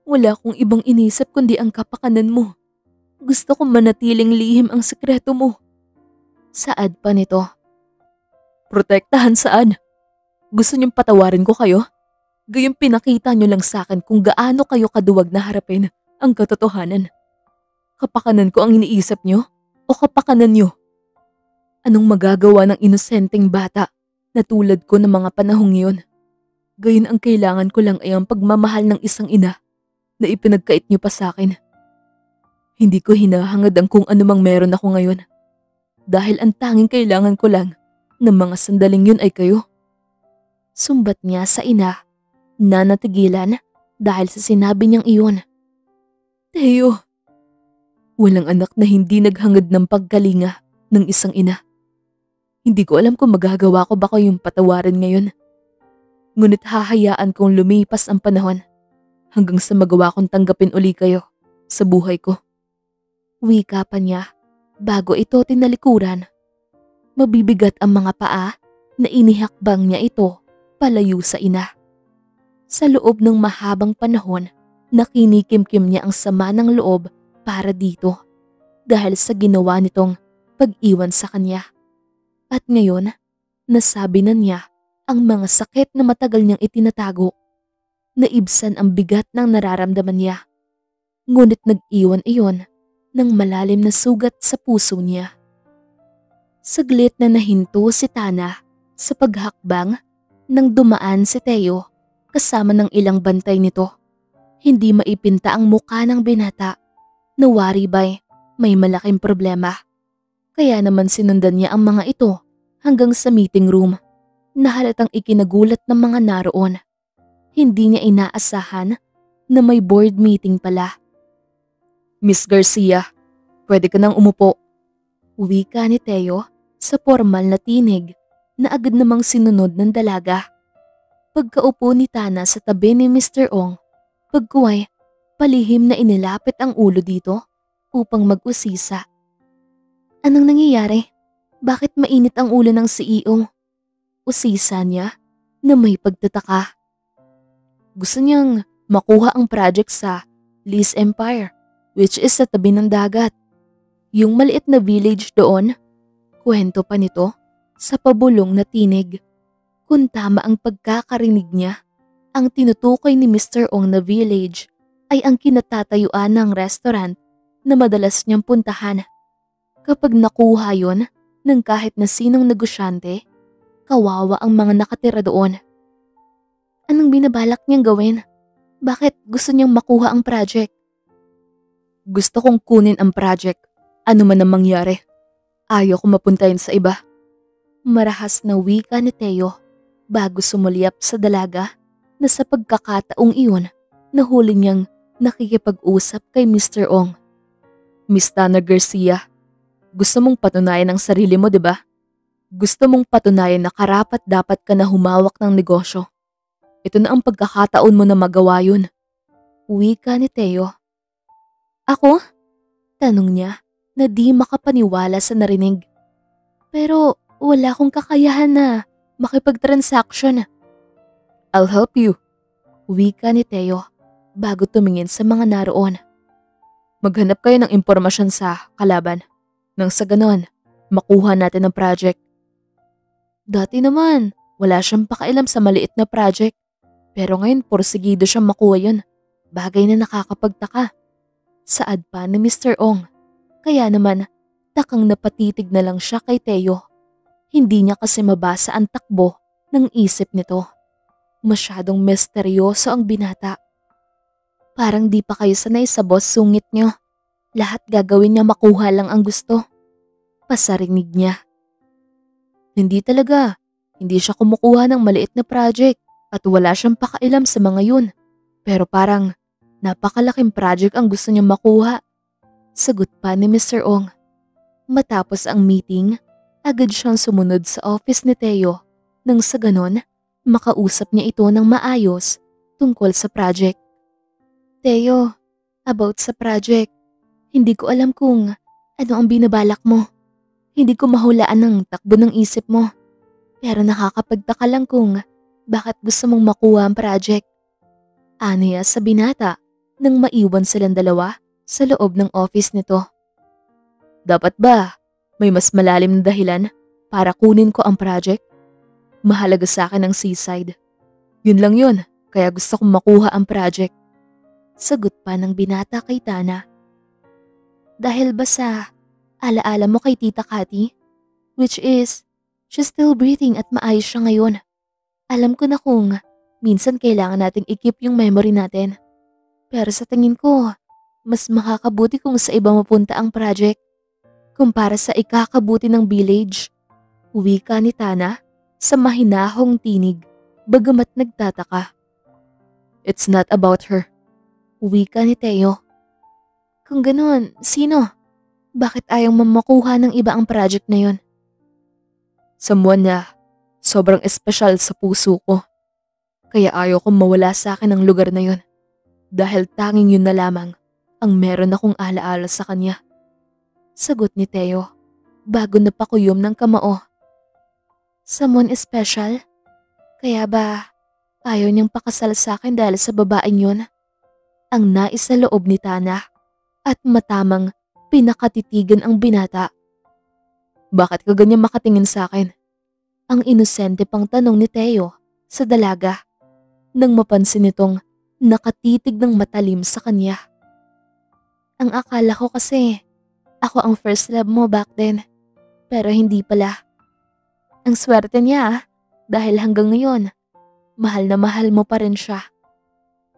wala akong ibang inisip kundi ang kapakanan mo. Gusto kong manatiling lihim ang sekreto mo. Saad pa nito. Protektahan saan? Gusto niyong patawarin ko kayo? Gayong pinakita niyo lang sa akin kung gaano kayo kaduwag na harapin ang katotohanan. Kapakanan ko ang iniisip niyo o kapakanan niyo? Anong magagawa ng inosenteng bata na tulad ko ng mga panahong iyon? Gayon ang kailangan ko lang ay ang pagmamahal ng isang ina na ipinagkait niyo pa sa akin. Hindi ko hinahangad ang kung anumang meron ako ngayon. Dahil ang tanging kailangan ko lang ng mga sandaling yun ay kayo. Sumbat niya sa ina na natigilan dahil sa sinabi niyang iyon. Teo, walang anak na hindi naghangad ng pagkalinga ng isang ina. Hindi ko alam kung magagawa ko ba kayong patawarin ngayon. Ngunit hahayaan kong lumipas ang panahon hanggang sa magawa kong tanggapin uli kayo sa buhay ko. Wika pa niya bago ito tinalikuran. Mabibigat ang mga paa na inihakbang niya ito palayo sa ina. Sa loob ng mahabang panahon, nakinikimkim niya ang sama ng loob para dito dahil sa ginawa nitong pag-iwan sa kanya. At ngayon, nasabi na niya ang mga sakit na matagal niyang itinatago. Naibsan ang bigat ng nararamdaman niya. Ngunit nag-iwan iyon ng malalim na sugat sa puso niya. Saglit na nahinto si Tana sa paghakbang nang dumaan si Teo kasama ng ilang bantay nito. Hindi maipinta ang mukha ng binata. Nawari ba'y may malaking problema. Kaya naman sinundan niya ang mga ito hanggang sa meeting room na halatang ikinagulat ng mga naroon. Hindi niya inaasahan na may board meeting pala. Miss Garcia, pwede ka nang umupo. Wika ni Teo sa formal na tinig na agad namang sinunod ng dalaga. Pagkaupo ni Tana sa tabi ni Mr. Ong, pagkuway, palihim na inilapit ang ulo dito upang mag-usisa. Anong nangyayari? Bakit mainit ang ulo ng CEO? Usisa niya na may pagtataka. Gusto niyang makuha ang project sa Lee's Empire, which is sa tabi ng dagat. Yung maliit na village doon, kwento pa nito sa pabulong na tinig. Kung tama ang pagkakarinig niya, ang tinutukoy ni Mr. Ong na village ay ang kinatatayuan ng restaurant na madalas niyang puntahan. Kapag nakuha yon ng kahit na sinong negosyante, kawawa ang mga nakatira doon. Anong binabalak niyang gawin? Bakit gusto niyang makuha ang project? Gusto kong kunin ang project, ano man ang mangyari. Ayaw ko mapuntahin sa iba. Marahas na wika ni Teo bago sumulyap sa dalaga na sa pagkakataong iyon nahuli niyang nakikipag-usap kay Mr. Ong. Miss Tana Garcia, gusto mong patunayan ang sarili mo, di ba? Gusto mong patunayan na karapat dapat ka na humawak ng negosyo. Ito na ang pagkakataon mo na magawa yun. Wika ni Teo. Ako? Tanong niya na di makapaniwala sa narinig. Pero wala akong kakayahan na makipag-transaction. I'll help you. Wika ni Teo bago tumingin sa mga naroon. Maghanap kayo ng impormasyon sa kalaban. Nang sa ganon, makuha natin ang project. Dati naman, wala siyang pakailam sa maliit na project. Pero ngayon, porsigido siyang makuha yun. Bagay na nakakapagtaka. Saad pa ni Mr. Ong. Kaya naman, takang napatitig na lang siya kay Teo. Hindi niya kasi mabasa ang takbo ng isip nito. Masyadong misteryoso ang binata. Parang di pa kayo sanay sa boss sungit niyo. Lahat gagawin niya makuha lang ang gusto. Pasarinig niya. Hindi talaga. Hindi siya kumukuha ng maliit na project at wala siyang pakailam sa mga yun. Pero parang napakalaking project ang gusto niyang makuha. Sagot pa ni Mr. Ong. Matapos ang meeting, agad siyang sumunod sa office ni Teo nang sa ganon, makausap niya ito ng maayos tungkol sa project. Teo, about sa project, hindi ko alam kung ano ang binabalak mo. Hindi ko mahulaan ang takbo ng isip mo. Pero nakakapagtaka lang kung bakit gusto mong makuha ang project. Aniya sa binata nang maiwan silang dalawa sa loob ng office nito. Dapat ba may mas malalim na dahilan para kunin ko ang project? Mahalaga sa akin ang seaside. Yun lang yun, kaya gusto kong makuha ang project. Sagot pa ng binata kay Tana. Dahil ba sa alaala mo kay Tita Cathy? Which is, she's still breathing at maayos siya ngayon. Alam ko na kung minsan kailangan nating i-keep yung memory natin. Pero sa tingin ko, mas makakabuti kung sa iba mapunta ang project. Kumpara sa ikakabuti ng village. Wika ni Tana sa mahinahong tinig bagamat nagtataka. It's not about her. Wika ni Teo. Kung ganun, sino? Bakit ayaw mamakuha ng iba ang project na yon? Someone na sobrang espesyal sa puso ko. Kaya ayaw kong mawala sa akin ang lugar na yon. Dahil tanging yun na lamang ang meron akong alaala sa kanya. Sagot ni Teo bago napakuyom ng kamao. Someone special? Kaya ba ayaw niyang pakasal sa akin dahil sa babaeng yun? Ang nais sa loob ni Tana at matamang pinakatitigan ang binata. Bakit ka ganyan makatingin sa akin? Ang inosente pang tanong ni Teo sa dalaga nang mapansin nitong nakatitig ng matalim sa kanya. Ang akala ko kasi ako ang first love mo back then, pero hindi pala. Ang swerte niya dahil hanggang ngayon, mahal na mahal mo pa rin siya.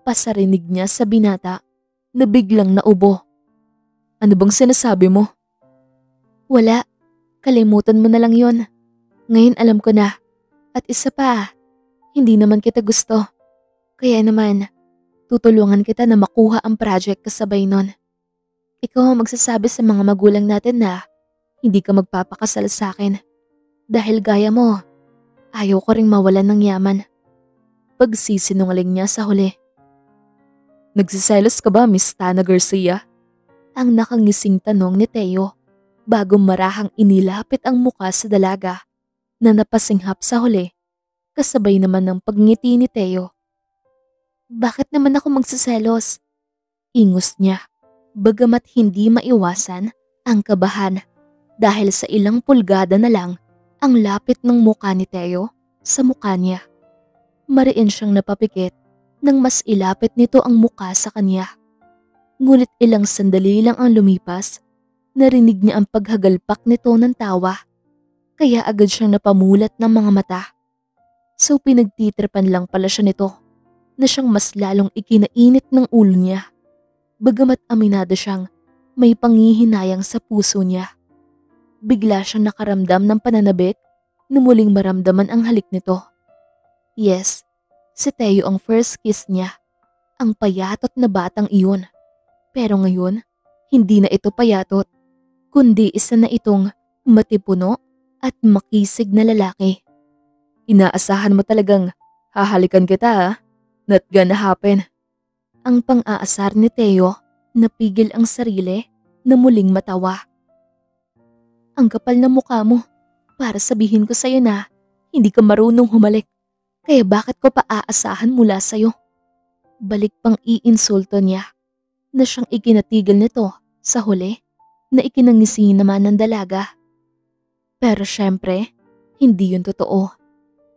Pasarinig niya sa binata na biglang naubo. Ano bang sinasabi mo? Wala, kalimutan mo na lang yon. Ngayon alam ko na. At isa pa, hindi naman kita gusto. Kaya naman, tutulungan kita na makuha ang project kasabay nun. Ikaw ang magsasabi sa mga magulang natin na hindi ka magpapakasal sa akin. Dahil gaya mo, ayaw ko ring mawalan ng yaman. Pagsisinungaling niya sa huli. Nagsiselos ka ba, Miss Tana Garcia? Ang nakangising tanong ni Teo bago marahang inilapit ang muka sa dalaga na napasinghap sa huli kasabay naman ng pagngiti ni Teo. Bakit naman ako magsiselos? Ingos niya bagamat hindi maiwasan ang kabahan dahil sa ilang pulgada na lang ang lapit ng muka ni Teo sa muka niya. Mariin siyang napapikit nang mas ilapit nito ang muka sa kanya. Ngunit ilang sandali lang ang lumipas, narinig niya ang paghagalpak nito ng tawa. Kaya agad siyang napamulat ng mga mata. So pinagtitripan lang pala siya nito na siyang mas lalong ikinainit ng ulo niya. Bagamat aminado siyang may panghihinayang sa puso niya. Bigla siyang nakaramdam ng pananabik na muling maramdaman ang halik nito. Yes, si Teo ang first kiss niya, ang payatot na batang iyon. Pero ngayon, hindi na ito payatot, kundi isa na itong matipuno at makisig na lalaki. Inaasahan mo talagang hahalikan kita ha? Not gonna happen. Ang pang-aasar ni Teo, napigil ang sarili na muling matawa. Ang kapal na mukha mo, para sabihin ko sa'yo na hindi ka marunong humalik. Kaya bakit ko pa aasahan mula sa'yo? Balik pang iinsulto niya na siyang ikinatigil nito sa huli na ikinangisi naman ng dalaga. Pero syempre, hindi yun totoo.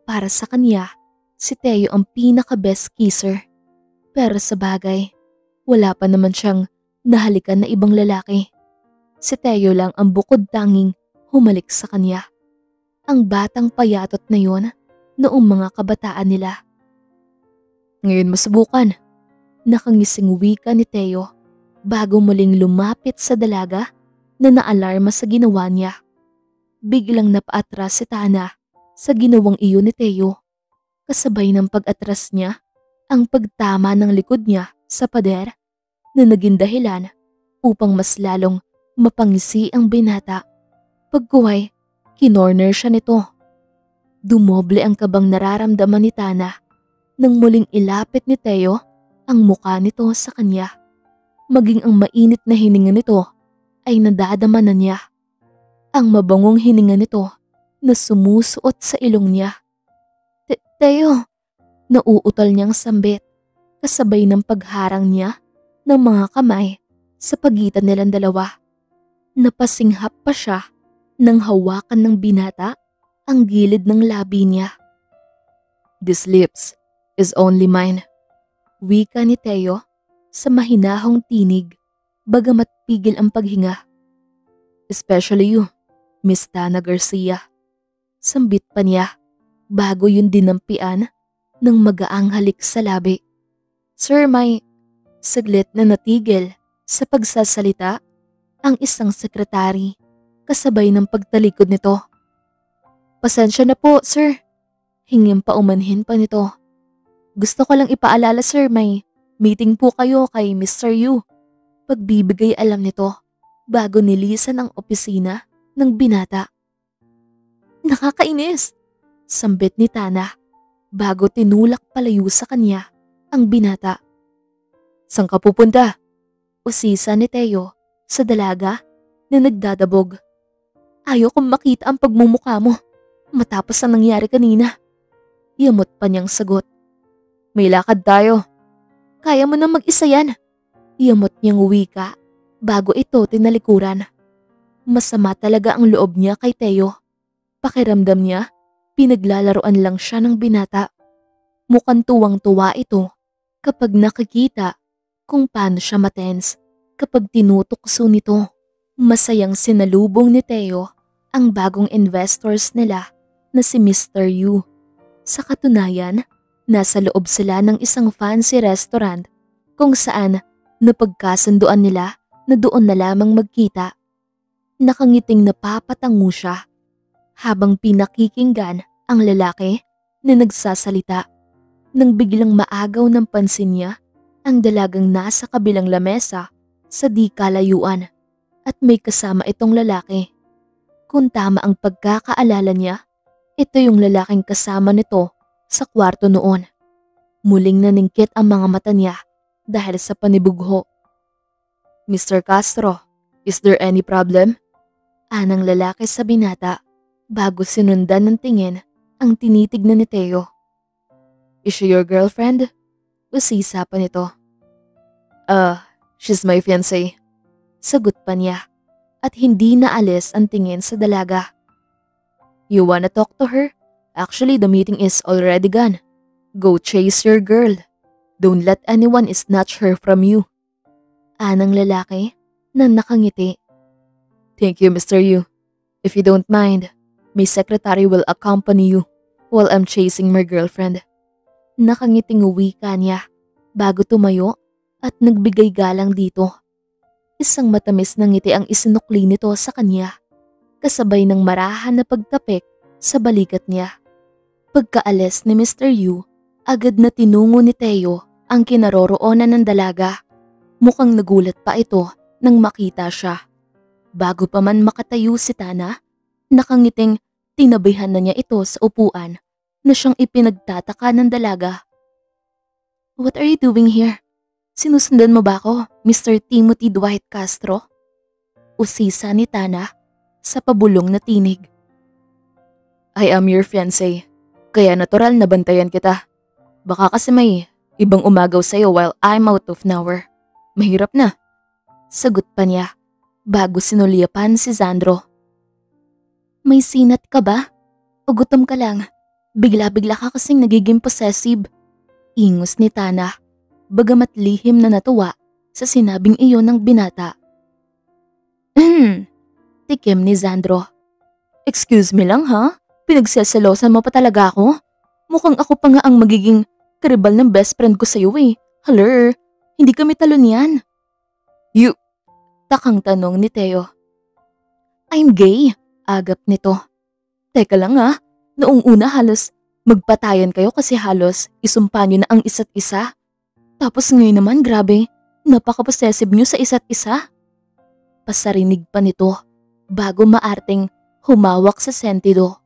Para sa kanya, si Teo ang pinaka-best kisser. Pero sa bagay, wala pa naman siyang nahalikan na ibang lalaki. Si Teo lang ang bukod tanging humalik sa kanya. Ang batang payatot na yun noong mga kabataan nila. Ngayon masubukan. Nakangising wika ni Teo bago muling lumapit sa dalaga na naalarma sa ginawa niya. Biglang napaatras si Tana sa ginawang iyon ni Teo. Kasabay ng pag-atras niya, ang pagtama ng likod niya sa pader na naging dahilan upang mas lalong mapangisi ang binata. Pagkuhay, kinorner siya nito. Dumoble ang kabang nararamdaman ni Tana nang muling ilapit ni Teo ang muka nito sa kanya. Maging ang mainit na hininga nito ay nadadama na niya. Ang mabangong hininga nito na sumusuot sa ilong niya. Teo, nauutal niyang sambit kasabay ng pagharang niya ng mga kamay sa pagitan nilang dalawa. Napasinghap pa siya nang hawakan ng binata ang gilid ng labi niya. "These lips is only mine," wika ni Teo sa mahinahong tinig bagamat pigil ang paghinga. "Especially you, Miss Tana Garcia." Sambit pa niya bago yun dinampian ng magaang halik sa labi. "Sir, may..." Saglit na natigil sa pagsasalita ang isang sekretary kasabay ng pagtalikod nito. "Pasensya na po, sir." Hingim pa umanhin pa nito. "Gusto ko lang ipaalala, sir, may meeting po kayo kay Mr. Yu." Pagbibigay alam nito bago nilisan ang opisina ng binata. "Nakakainis," sambit ni Tana bago tinulak palayo sa kanya ang binata. "Saan ka pupunta?" Usisa ni Teo sa dalaga na nagdadabog. "Ayaw kong makita ang pagmumukha mo matapos ang nangyari kanina." Yamot pa niyang sagot. "May lakad tayo." "Kaya mo na mag-isa yan." Yamot niyang wika bago ito tinalikuran. Masama talaga ang loob niya kay Teo. Pakiramdam niya, pinaglalaroan lang siya ng binata. Mukhang tuwang-tuwa ito kapag nakikita kung paano siya matense kapag tinutukso nito. Masayang sinalubong ni Teo ang bagong investors nila na si Mr. Yu. Sa katunayan, nasa loob sila ng isang fancy restaurant kung saan napagkasunduan nila na doon na lamang magkita. Nakangiting napapatango siya habang pinakikinggan ang lalaki na nagsasalita. Nang biglang maagaw ng pansin niya ang dalagang nasa kabilang lamesa sa di kalayuan at may kasama itong lalaki. Kung tama ang pagkakaalala niya, ito yung lalaking kasama nito sa kwarto noon. Muling naningkit ang mga mata niya dahil sa panibugho. "Mr. Castro, is there any problem?" Anang lalaki sa binata bago sinundan ng tingin ang tinitignan ni Teo. "Is she your girlfriend?" Usisa pa nito. She's my fiancé." Sagot pa niya at hindi naalis ang tingin sa dalaga. "You wanna talk to her? Actually, the meeting is already gone. Go chase your girl. Don't let anyone snatch her from you." Anang lalaki na nakangiti. "Thank you, Mr. Yu. If you don't mind, my secretary will accompany you while I'm chasing my girlfriend." Nakangiting wika niya bago tumayo at nagbigay galang dito. Isang matamis na ngiti ang isinukli nito sa kanya, kasabay ng marahan na pagtapik sa balikat niya. Pagkaalis ni Mr. Yu, agad na tinungo ni Teo ang kinaroroonan ng dalaga. Mukhang nagulat pa ito nang makita siya. Bago pa man makatayo si Tana, nakangiting tinabihan na niya ito sa upuan na siyang ipinagtataka ng dalaga. "What are you doing here? Sinusundan mo ba ako, Mr. Timothy Dwight Castro?" Usisa ni Tana sa pabulong na tinig. "I am your fiancé, kaya natural na bantayan kita. Baka kasi may ibang umagaw sa'yo while I'm out of nowhere. Mahirap na." Sagot pa niya bago sinulyapan si Sandro. "May sinat ka ba? O gutom ka lang? Bigla-bigla ka kasing nagiging possessive." Ingos ni Tana, bagamat lihim na natuwa sa sinabing iyon ng binata. Tikim ni Sandro. "Excuse me lang ha? Pinagseselosan mo pa talaga ako? Mukhang ako pa nga ang magiging karibal ng best friend ko sa'yo eh. Haler, hindi kami talon yan." "You..." Takang tanong ni Teo. "I'm gay. Agap nito. Teka lang noong una halos magpatayan kayo kasi halos isumpa niyo na ang isa't isa. Tapos ngayon naman grabe, napaka-possessive niyo sa isa't isa. Pasarinig pa nito bago maarteng humawak sa sentido.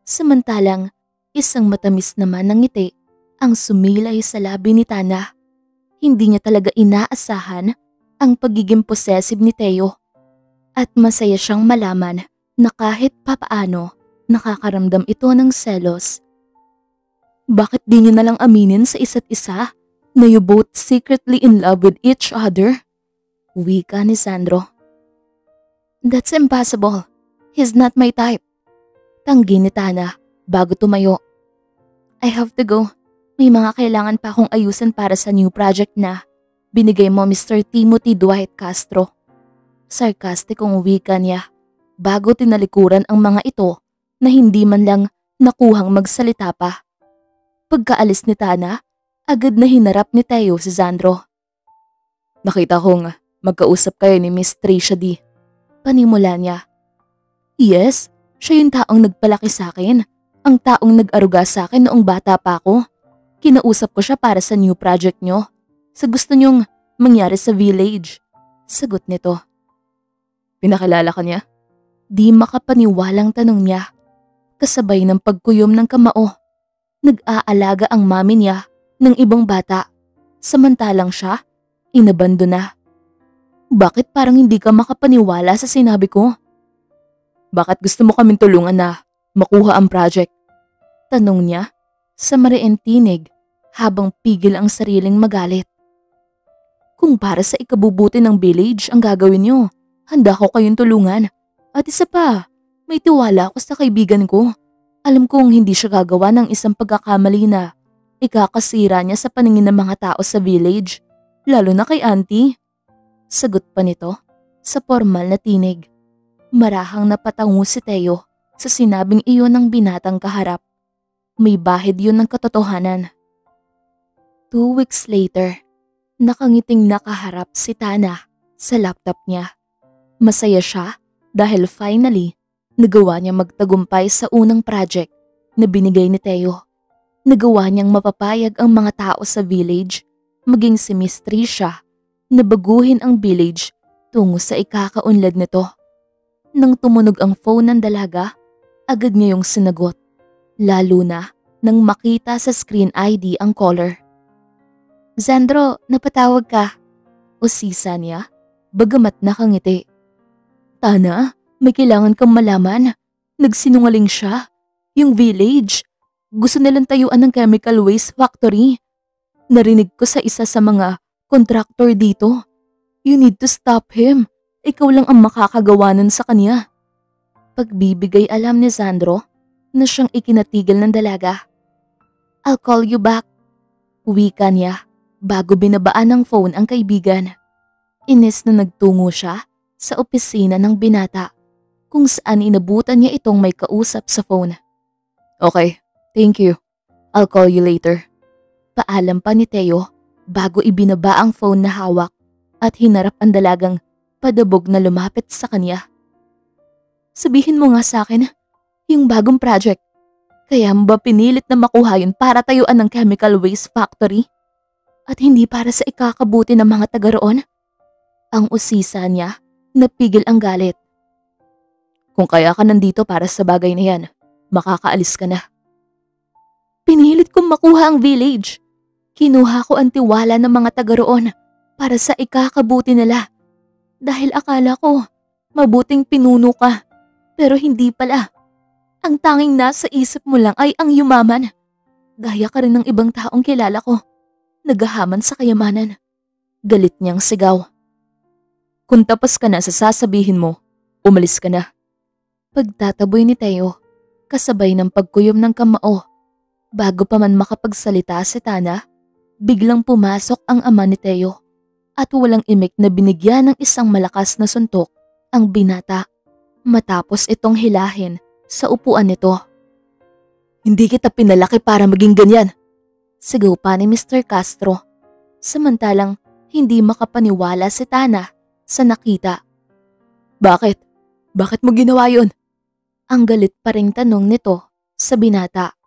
Samantalang isang matamis naman ng ngiti ang sumilay sa labi ni Tana. Hindi niya talaga inaasahan ang pagiging possessive ni Teo. At masaya siyang malaman na kahit papaano nakakaramdam ito ng selos. Bakit di niyo na lang aminin sa isa't isa na you both secretly in love with each other? Wika ni Sandro. That's impossible. He's not my type. Tanggi ni Tana bago tumayo. I have to go. May mga kailangan pa akong ayusin para sa new project na binigay mo Mr. Timothy Dwight Castro. Sarkastikong wika niya bago tinalikuran ang mga ito na hindi man lang nakuhang magsalita pa. Pagkaalis ni Tana, agad na hinarap ni Teo si Sandro. Nakita kong magkausap kayo ni Miss Tricia D. Panimula niya. Yes, siya yung taong nagpalaki sa akin. Ang taong nag-aruga sa akin noong bata pa ako. Kinausap ko siya para sa new project nyo. Sa gusto nyong mangyari sa village. Sagot nito. Pinakilala ka niya? Di makapaniwalang tanong niya. Kasabay ng pagkuyom ng kamao. Nag-aalaga ang mami niya ng ibang bata. Samantalang siya, inabando na. Bakit parang hindi ka makapaniwala sa sinabi ko? Bakit gusto mo kaming tulungan na makuha ang project? Tanong niya sa mariing tinig habang pigil ang sariling magalit. Kung para sa ikabubuti ng village ang gagawin niyo, handa ko kayong tulungan. At isa pa, may tiwala ako sa kaibigan ko. Alam kong hindi siya gagawa ng isang pagkakamali na ikakasira niya sa paningin ng mga tao sa village, lalo na kay auntie. Sagot pa nito sa formal na tinig. Marahang napatango si Teo sa sinabing iyon ng binatang kaharap. May bahid yun ng katotohanan. 2 weeks later, nakangiting nakaharap si Tana sa laptop niya. Masaya siya dahil finally nagawa niya magtagumpay sa unang project na binigay ni Teo. Nagawa niyang mapapayag ang mga tao sa village, maging si Miss Tricia, na baguhin ang village tungo sa ikakaunlad nito. Nang tumunog ang phone ng dalaga, agad niya yung sinagot, lalo na nang makita sa screen ID ang caller. Sandro, napatawag ka. Usisa niya, bagamat nakangiti. Tana, may kailangan kang malaman. Nagsinungaling siya. Yung village, gusto nilang tayuan ng chemical waste factory. Narinig ko sa isa sa mga contractor dito. You need to stop him. Ikaw lang ang makakagawa nun sa kanya. Pagbibigay alam ni Sandro na siyang ikinatigil ng dalaga. I'll call you back. Wika niya bago binabaan ng phone ang kaibigan. Inis na nagtungo siya sa opisina ng binata kung saan inabutan niya itong may kausap sa phone. Okay, thank you. I'll call you later. Paalam pa ni Teo bago ibinaba ang phone na hawak at hinarap ang dalagang padabog na lumapit sa kanya. Sabihin mo nga sa akin, yung bagong project, kaya mo ba pinilit na makuha yun para tayuan ng chemical waste factory? At hindi para sa ikakabuti ng mga taga roon? Ang usisa niya, napigil ang galit. Kung kaya ka nandito para sa bagay na yan, makakaalis ka na. Pinilit kong makuha ang village. Kinuha ko ang tiwala ng mga taga roon para sa ikakabuti nila. Dahil akala ko, mabuting pinuno ka. Pero hindi pala. Ang tanging nasa isip mo lang ay ang yumaman. Gaya ka rin ng ibang taong kilala ko. Naghahaman sa kayamanan. Galit niyang sigaw. Kung tapos ka na sa sasabihin mo, umalis ka na. Pagtataboy ni Teo, kasabay ng pagkuyom ng kamao. Bago pa man makapagsalita si Tana, biglang pumasok ang ama ni Teo at walang imik na binigyan ng isang malakas na suntok ang binata matapos itong hilahin sa upuan nito. Hindi kita pinalaki para maging ganyan, sigaw pa ni Mr. Castro. Samantalang hindi makapaniwala si Tana sa nakita. Bakit? Bakit mo ginawa yun? Ang galit pa ring tanong nito sa binata.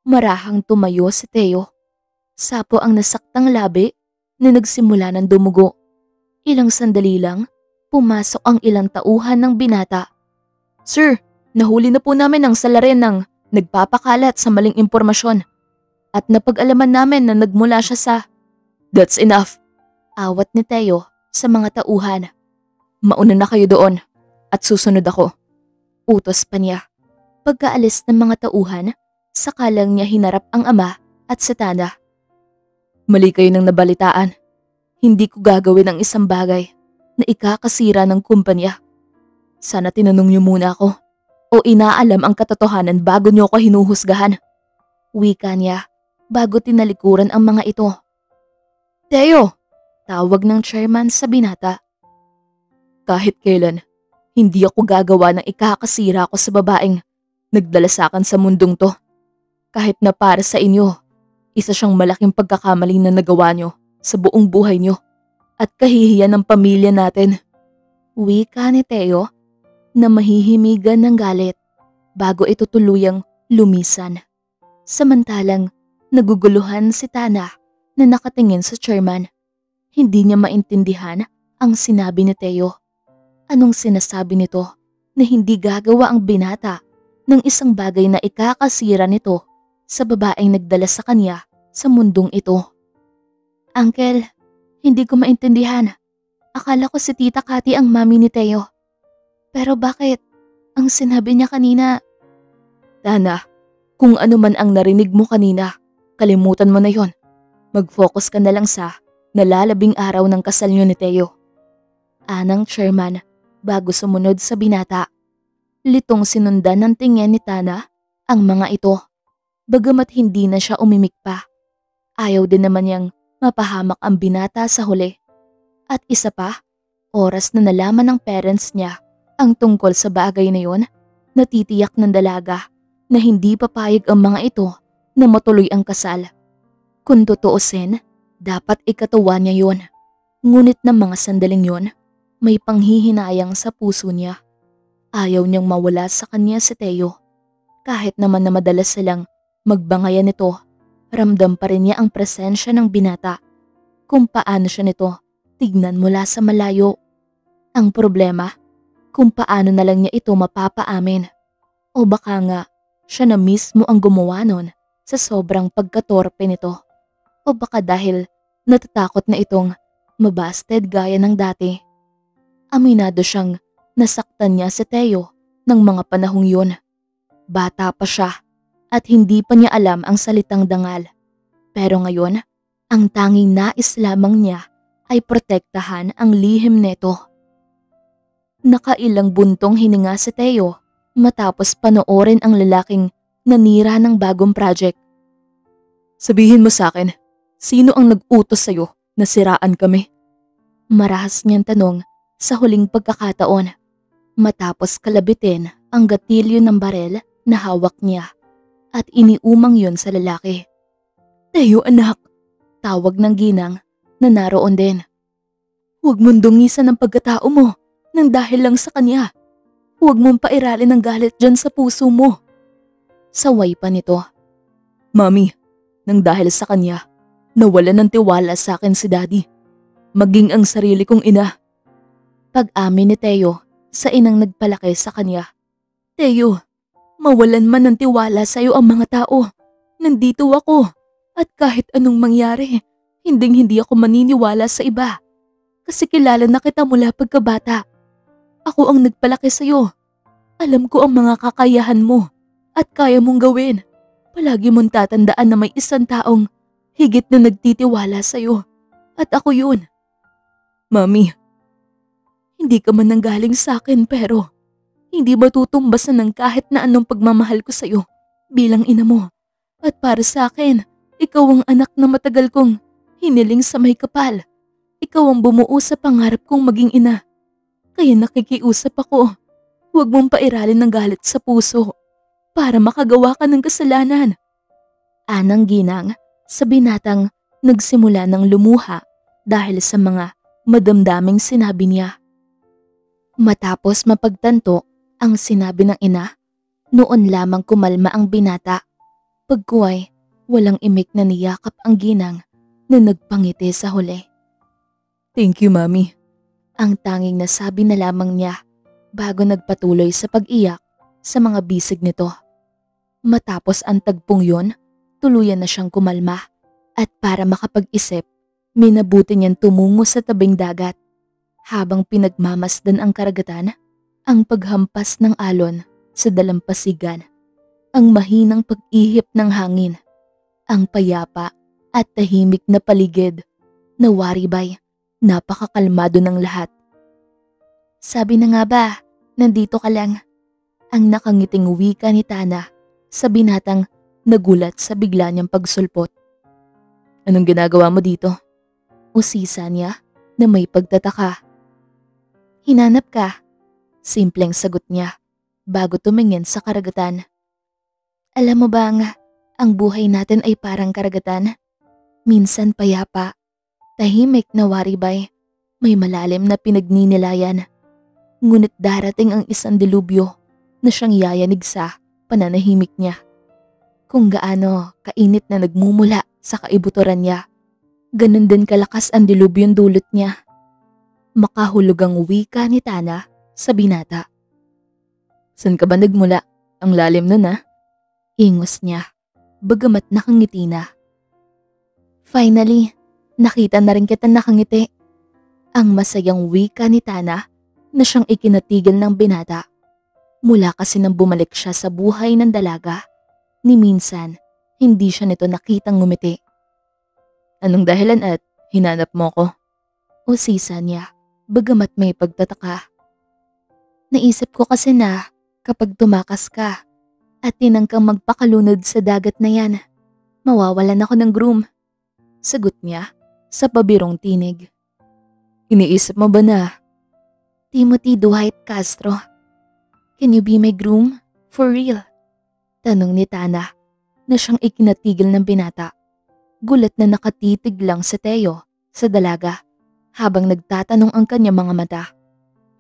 Marahang tumayo si Teo. Sapo ang nasaktang labi na nagsimula ng dumugo. Ilang sandali lang, pumasok ang ilang tauhan ng binata. Sir, nahuli na po namin ang salarin ng nagpapakalat sa maling impormasyon. At napag-alaman namin na nagmula siya sa… That's enough. Awat ni Teo sa mga tauhan. Mauna na kayo doon at susunod ako. Utos pa niya. Pagkaalis ng mga tauhan, saka lang niya hinarap ang ama at si Tana. Mali kayo ng nabalitaan. Hindi ko gagawin ang isang bagay na ikakasira ng kumpanya. Sana tinanong niyo muna ako o inaalam ang katotohanan bago niyo ako hinuhusgahan. Wika niya bago tinalikuran ang mga ito. Teo! Tawag ng chairman sa binata. Kahit kailan, hindi ako gagawa ng ikakasira ko sa babaeng nagdala sa akin sa mundong to. Kahit na para sa inyo, isa siyang malaking pagkakamali na nagawa niyo sa buong buhay niyo at kahihiyan ng pamilya natin. Wika ni Teo na mahihimigan ng galit bago ito tuluyang lumisan. Samantalang naguguluhan si Tana na nakatingin sa chairman. Hindi niya maintindihan ang sinabi ni Teo. Anong sinasabi nito na hindi gagawa ang binata ng isang bagay na ikakasira nito sa babaeng nagdala sa kanya sa mundong ito? Uncle, hindi ko maintindihan. Akala ko si Tita Cathy ang mami ni Teo. Pero bakit? Ang sinabi niya kanina… Tana, kung ano man ang narinig mo kanina, kalimutan mo na yon. Mag-focus ka na lang sa nalalabing araw ng kasal niyo ni Teo. Anang chairman bago sumunod sa binata. Litong sinundan ng tingin ni Tana ang mga ito. Bagamat hindi na siya umimik pa. Ayaw din naman niyang mapahamak ang binata sa huli. At isa pa, oras na nalaman ng parents niya ang tungkol sa bagay na yon, natitiyak ng dalaga na hindi papayag ang mga ito na matuloy ang kasal. Kung tutuusin, dapat ikatuwa niya yon. Ngunit ng mga sandaling yon, may panghihinayang sa puso niya. Ayaw niyang mawala sa kanya si Teo. Kahit naman na madalas silang magbangayan nito, ramdam pa rin niya ang presensya ng binata. Kung paano siya nito tignan mula sa malayo. Ang problema, kung paano na lang niya ito mapapaamin. O baka nga, siya na mismo ang gumawa nun sa sobrang pagkatorpe nito. O baka dahil natatakot na itong mabasted gaya ng dati. Aminado siyang nasaktan niya si Teo ng mga panahong yun. Bata pa siya at hindi pa niya alam ang salitang dangal. Pero ngayon, ang tanging nais lamang niya ay protektahan ang lihim neto. Nakailang buntong hininga si Teo matapos panoorin ang lalaking nanira ng bagong project. Sabihin mo sa akin, sino ang nag-utos sa'yo na siraan kami? Marahas niyang tanong sa huling pagkakataon matapos kalabitin ang gatilyo ng barel na hawak niya at iniumang yon sa lalaki. Teo anak, tawag ng ginang na naroon din. Huwag mong dungisan ang pagkatao mo nang dahil lang sa kanya. Huwag mong pairalin ang galit dyan sa puso mo. Saway pa nito. Mami, nang dahil sa kanya, nawala ng tiwala sa akin si Daddy. Maging ang sarili kong ina. Pag-amin ni Teo sa inang nagpalaki sa kanya. Teo, mawalan man ng tiwala sa iyo ang mga tao. Nandito ako at kahit anong mangyari, hindi ako maniniwala sa iba. Kasi kilala na kita mula pagkabata. Ako ang nagpalaki sa iyo. Alam ko ang mga kakayahan mo at kaya mong gawin. Palagi mong tatandaan na may isang taong higit na nagtitiwala sa iyo. At ako yun. Mami, hindi ka man nanggaling sa akin pero hindi matutumbasan ng kahit na anong pagmamahal ko sa iyo bilang ina mo. At para sa akin, ikaw ang anak na matagal kong hiniling sa may kapal. Ikaw ang bumuo sa pangarap kong maging ina. Kaya nakikiusap ako. Huwag mong pairalin ng galit sa puso para makagawa ka ng kasalanan. Anang ginang sa binatang nagsimula ng lumuha dahil sa mga madamdaming sinabi niya. Matapos mapagtanto ang sinabi ng ina, Noon lamang kumalma ang binata. Pagkuway, walang imik na niyakap ang ginang na nagpangiti sa huli. Thank you, Mami. Ang tanging nasabi na lamang niya bago nagpatuloy sa pag-iyak sa mga bisig nito. Matapos ang tagpong yun, tuluyan na siyang kumalma at para makapag-isip, minabuti niyang tumungo sa tabing dagat. Habang pinagmamasdan ang karagatan, ang paghampas ng alon sa dalampasigan, ang mahinang pag-ihip ng hangin, ang payapa at tahimik na paligid na waribay, napakakalmado ng lahat. Sabi na nga ba, nandito ka lang. Ang nakangiting wika ni Tana sa binatang nagulat sa bigla niyang pagsulpot. Anong ginagawa mo dito? Usisa niya na may pagtataka. Hinanap ka. Simpleng sagot niya bago tumingin sa karagatan. Alam mo bang ang buhay natin ay parang karagatan? Minsan payapa, tahimik na waribay, may malalim na pinagninilayan. Ngunit darating ang isang dilubyo na siyang yayanig sa pananahimik niya. Kung gaano kainit na nagmumula sa kaibuturan niya, ganun din kalakas ang dilubyon dulot niya. Makahulugang wika ni Tana sa binata. San ka ba nagmula? Ang lalim nun ah. Ingos niya, bagamat nakangiti na. Finally, nakita na rin kita nakangiti. Ang masayang wika ni Tana na siyang ikinatigil ng binata. Mula kasi nang bumalik siya sa buhay ng dalaga, ni minsan, hindi siya nito nakitang ngumiti. Anong dahilan at hinanap mo ko? Usisa niya, bagamat may pagtataka. Naisip ko kasi na kapag tumakas ka at tinangkang magpakalunod sa dagat na yan, mawawalan ako ng groom. Sagot niya sa pabirong tinig. Iniisip mo ba na? Timothy Dwight Castro, can you be my groom? For real? Tanong ni Tana na siyang ikinatigil ng binata. Gulat na nakatitig lang sa Teo sa dalaga habang nagtatanong ang kanya mga mata.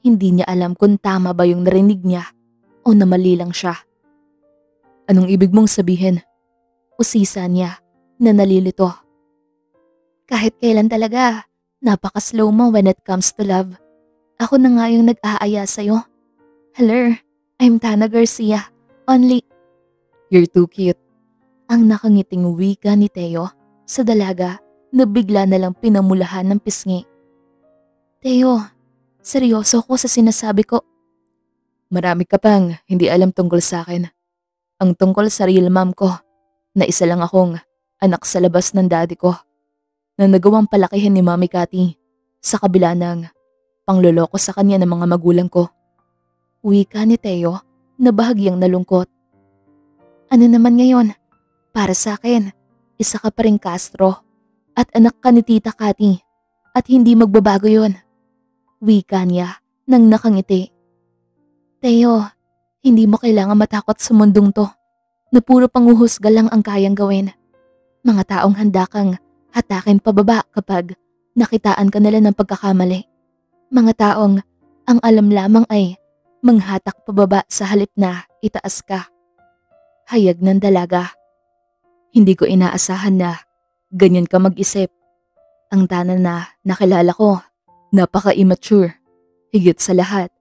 Hindi niya alam kung tama ba yung narinig niya o namali lang siya. Anong ibig mong sabihin? Usisa niya na nalilito. Kahit kailan talaga, napaka-slow mo when it comes to love. Ako na nga yung nag-aaya sa'yo. Hello, I'm Tana Garcia. Only... You're too cute. Ang nakangiting wika ni Teo sa dalaga na bigla na lang pinamulahan ng pisngi. Teo, seryoso ko sa sinasabi ko. Marami ka pang hindi alam tungkol sa akin. Ang tungkol sa real mom ko, na isa lang akong anak sa labas ng daddy ko, na nagawang palakihin ni Mami Cathy sa kabila ng pangloloko sa kanya ng mga magulang ko. Wika ni Teo na bahagyang nalungkot. Ano naman ngayon? Para sa akin, isa ka pa ring Castro at anak ka ni Tita Cathy at hindi magbabago yon. Wika niya nang nakangiti. Teo, hindi mo kailangan matakot sa mundong to na puro panghuhusga lang ang kayang gawin. Mga taong handa kang hatakin pababa kapag nakitaan ka nila ng pagkakamali. Mga taong ang alam lamang ay manghatak pababa sa halip na itaas ka. Hayag ng dalaga. Hindi ko inaasahan na ganyan ka mag-isip. Ang Tana na nakilala ko, napaka-immature. Higit sa lahat,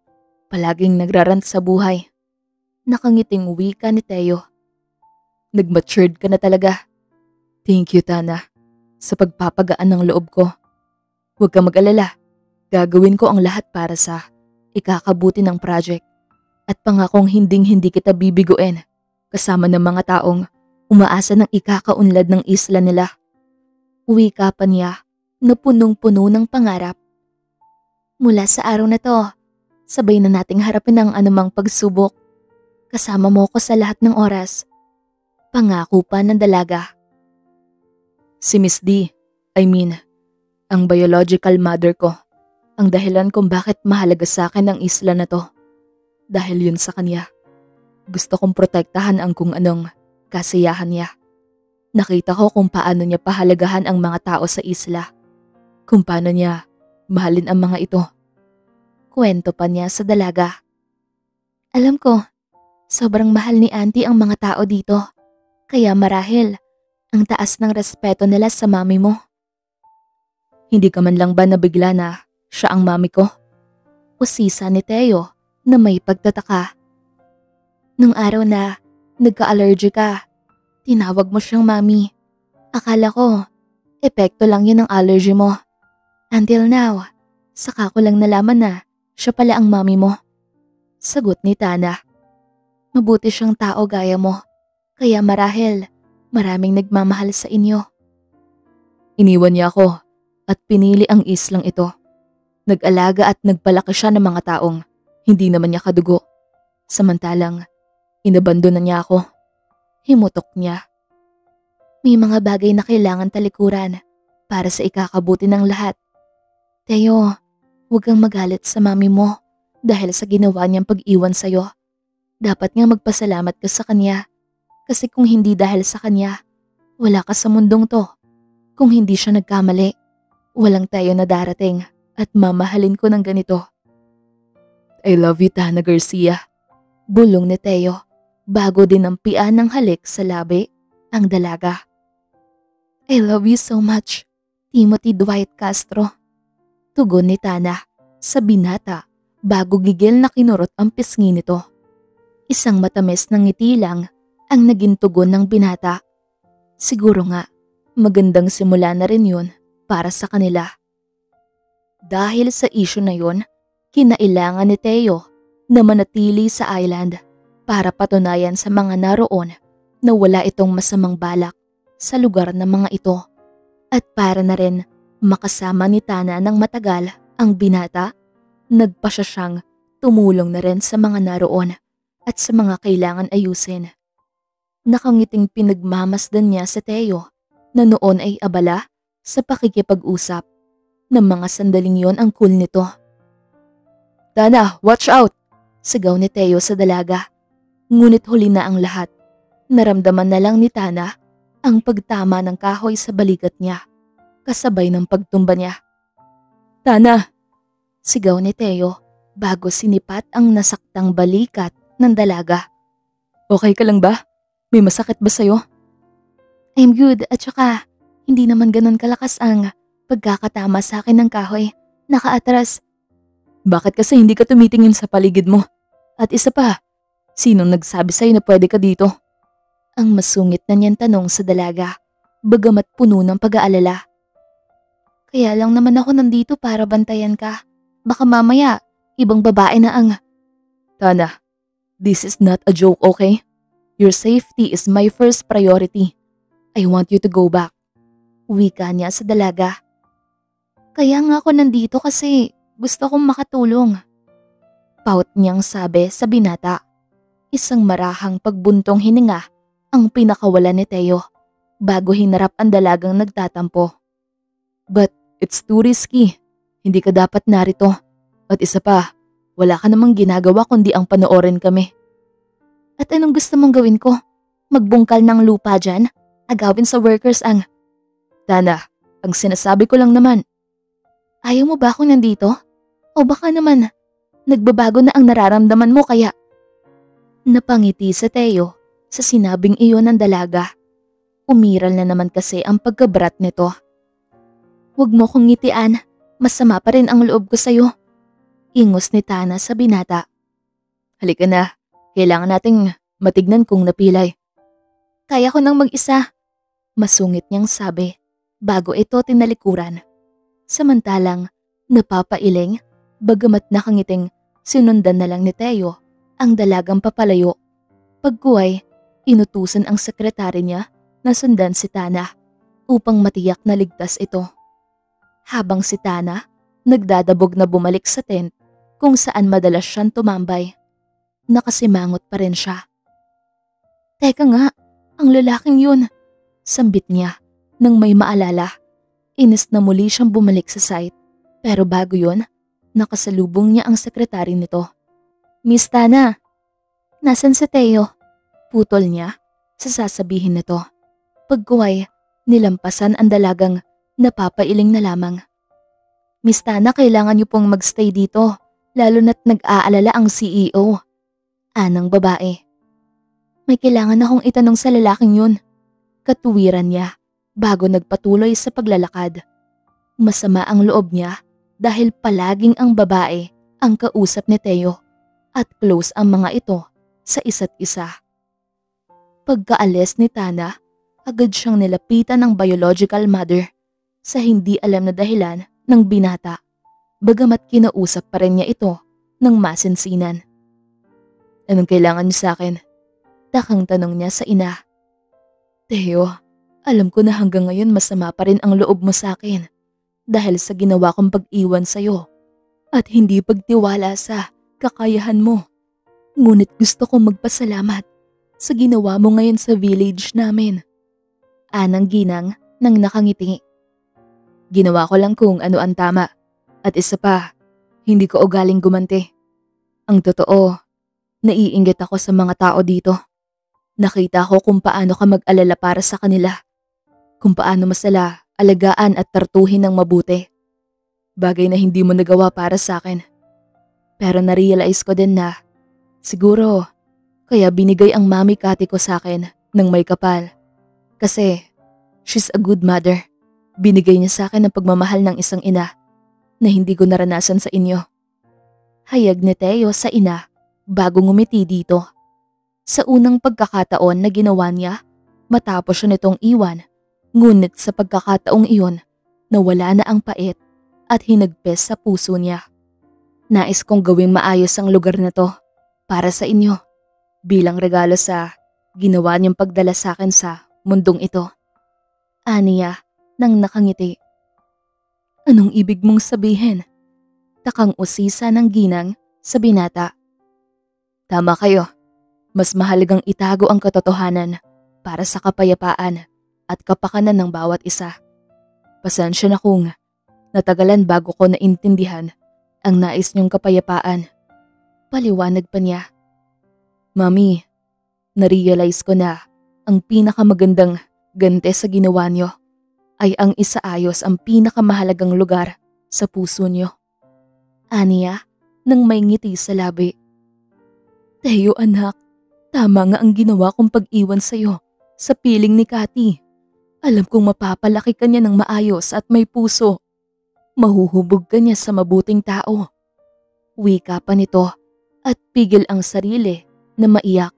palaging nagrarant sa buhay. Nakangiting wika ni Teo. Nag-matured ka na talaga. Thank you, Tana, sa pagpapagaan ng loob ko. Huwag ka mag-alala. Gagawin ko ang lahat para sa ikakabuti ng project at pangakong hinding-hindi kita bibiguin kasama ng mga taong umaasa ng ikakaunlad ng isla nila. Wika pa niya na punong-puno ng pangarap. Mula sa araw na to, sabay na nating harapin ang anumang pagsubok. Kasama mo ko sa lahat ng oras. Pangako pa ng dalaga. Si Miss D, ang biological mother ko, ang dahilan kung bakit mahalaga sa akin ang isla na to. Dahil yun sa kanya. Gusto kong protektahan ang kung anong kasiyahan niya. Nakita ko kung paano niya pahalagahan ang mga tao sa isla. Kung paano niya mahalin ang mga ito. Kwento pa niya sa dalaga. Alam ko, Sobrang mahal ni auntie ang mga tao dito. Kaya marahil, ang taas ng respeto nila sa mami mo. Hindi ka man lang ba nabigla na siya ang mami ko? Usisa ni Teo na may pagtataka. Nung araw na nagka-allergy ka, tinawag mo siyang mami. Akala ko, epekto lang yun ng allergy mo. Until now, saka ko lang nalaman na siya pala ang mami mo. Sagot ni Tana. Mabuti siyang tao gaya mo, kaya marahil maraming nagmamahal sa inyo. Iniwan niya ako at pinili ang islang ito. Nag-alaga at nagpalaki siya ng mga taong hindi naman niya kadugo. Samantalang, inabandona niya ako. Himutok niya. May mga bagay na kailangan talikuran para sa ikakabuti ng lahat. Teo, huwag kang magalit sa mami mo dahil sa ginawa niyang pag-iwan sa'yo. Dapat nga magpasalamat ka sa kanya. Kasi kung hindi dahil sa kanya, wala ka sa mundong to. Kung hindi siya nagkamali, walang tayo na darating at mamahalin ko ng ganito. I love you, Tana Garcia. Bulong ni Teo bago dinampian ng halik sa labi ang dalaga. I love you so much, Timothy Dwight Castro. Tugon ni Tana sa binata bago gigil na kinurot ang pisngi nito. Isang matamis na ngiti lang ang naging tugon ng binata. Siguro nga, magandang simula na rin yun para sa kanila. Dahil sa issue na yun, kinailangan ni Teo na manatili sa island para patunayan sa mga naroon na wala itong masamang balak sa lugar ng mga ito. At para na rin makasama ni Tana ng matagal ang binata, nagpasya siyang tumulong na rin sa mga naroon at sa mga kailangan ayusin. Nakangiting pinagmamasdan niya sa Teo na noon ay abala sa pakikipag-usap. Ng mga sandaling yon ang cool nito. Tana, watch out! Sigaw ni Teo sa dalaga. Ngunit huli na ang lahat. Naramdaman na lang ni Tana ang pagtama ng kahoy sa balikat niya, kasabay ng pagtumba niya. Tana! Sigaw ni Teo bago sinipat ang nasaktang balikat ng dalaga. Okay ka lang ba? May masakit ba sa'yo? I'm good at saka hindi naman ganun kalakas ang pagkakatama sa akin ng kahoy. Nakaatras. Bakit kasi hindi ka tumitingin sa paligid mo? At isa pa, sinong nagsabi sa'yo na pwede ka dito? Ang masungit na niyan tanong sa dalaga, bagamat puno ng pag-aalala. Kaya lang naman ako nandito para bantayan ka. Baka mamaya, ibang babae na ang... Tana, this is not a joke, okay? Your safety is my first priority. I want you to go back. Wika niya sa dalaga. Kaya nga ako nandito kasi gusto kong makatulong. Paut niyang sabi sa binata. Isang marahang pagbuntong hininga ang pinakawala ni Teo bago hinarap ang dalagang nagtatampo. But it's too risky. Hindi ka dapat narito. At isa pa, wala ka namang ginagawa kundi ang panoorin kami. At anong gusto mong gawin ko? Magbungkal ng lupa dyan? Agawin sa workers ang... Tana, ang sinasabi ko lang naman. Ayaw mo ba akong nandito? O baka naman, nagbabago na ang nararamdaman mo kaya... Napangiti sa Teo sa sinabing iyon ng dalaga. Umiral na naman kasi ang pagkabrat nito. Huwag mo kong ngitian, masama pa rin ang loob ko sa'yo. Ingos ni Tana sa binata. Halika na. Kailangan nating matignan kung napilay. Kaya ko nang mag-isa. Masungit niyang sabi bago ito tinalikuran. Samantalang napapailing bagamat nakangiting sinundan na lang ni Teo ang dalagang papalayo. Pagkuhay, inutusan ang sekretary niya na sundan si Tana upang matiyak na ligtas ito. Habang si Tana nagdadabog na bumalik sa tent kung saan madalas siyang tumambay. Nakasimangot pa rin siya. Teka nga, ang lalaking yun. Sambit niya nang may maalala. Inis na muli siyang bumalik sa site. Pero bago yun, nakasalubong niya ang sekretary nito. Miss Tana, nasan si Teo? Putol niya sa sasabihin nito. Pagkuhay, nilampasan ang dalagang napapailing na lamang. Miss Tana, kailangan niyo pong magstay dito, lalo na't nag-aalala ang CEO. Anang babae. May kailangan akong itanong sa lalaking yun. Katuwiran niya bago nagpatuloy sa paglalakad. Masama ang loob niya dahil palaging ang babae ang kausap ni Teo at close ang mga ito sa isa't isa. Pagkaalis ni Tana, agad siyang nilapitan ng biological mother sa hindi alam na dahilan ng binata, bagamat kinausap pa rin niya ito ng masinsinan. Anong kailangan niyo sa akin? Takang tanong niya sa ina. Teo, alam ko na hanggang ngayon masama pa rin ang loob mo sa akin dahil sa ginawa kong pag-iwan sa'yo at hindi pagtiwala sa kakayahan mo. Ngunit gusto kong magpasalamat sa ginawa mo ngayon sa village namin. Anang ginang nang nakangiti. Ginawa ko lang kung ano ang tama at isa pa, hindi ko ugaling gumanti. Ang totoo, naiinggit ako sa mga tao dito. Nakita ko kung paano ka mag-alala para sa kanila. Kung paano masala, alagaan at tartuhin ng mabuti. Bagay na hindi mo nagawa para sa akin. Pero na-realize ko din na, siguro, kaya binigay ang mami Kati ko sa akin ng may kapal. Kasi, she's a good mother. Binigay niya sa akin ang pagmamahal ng isang ina na hindi ko naranasan sa inyo. Hayag ni Teo sa ina bago ngumiti dito. Sa unang pagkakataon na ginawa niya, matapos siya nitong iwan, ngunit sa pagkakataong iyon, nawala na ang pait at hinagpes sa puso niya. Nais kong gawing maayos ang lugar na to para sa inyo bilang regalo sa ginawa niyong pagdala sa akin sa mundong ito. Aniya nang nakangiti. Anong ibig mong sabihin? Takang usisa ng ginang sa binata. Tama kayo. Mas mahalagang itago ang katotohanan para sa kapayapaan at kapakanan ng bawat isa. Pasensya na kung natagalan bago ko naintindihan ang nais niyong kapayapaan. Paliwanag pa niya. Mami, narealize ko na ang pinakamagandang gante sa ginawa niyo ay ang isaayos ang pinakamahalagang lugar sa puso niyo. Aniya nang may ngiti sa labi. Teo anak, tama nga ang ginawa kong pag-iwan sa'yo sa piling ni Kati. Alam kong mapapalaki ka niya ng maayos at may puso. Mahuhubog ka niya sa mabuting tao. Wika pa nito at pigil ang sarili na maiyak.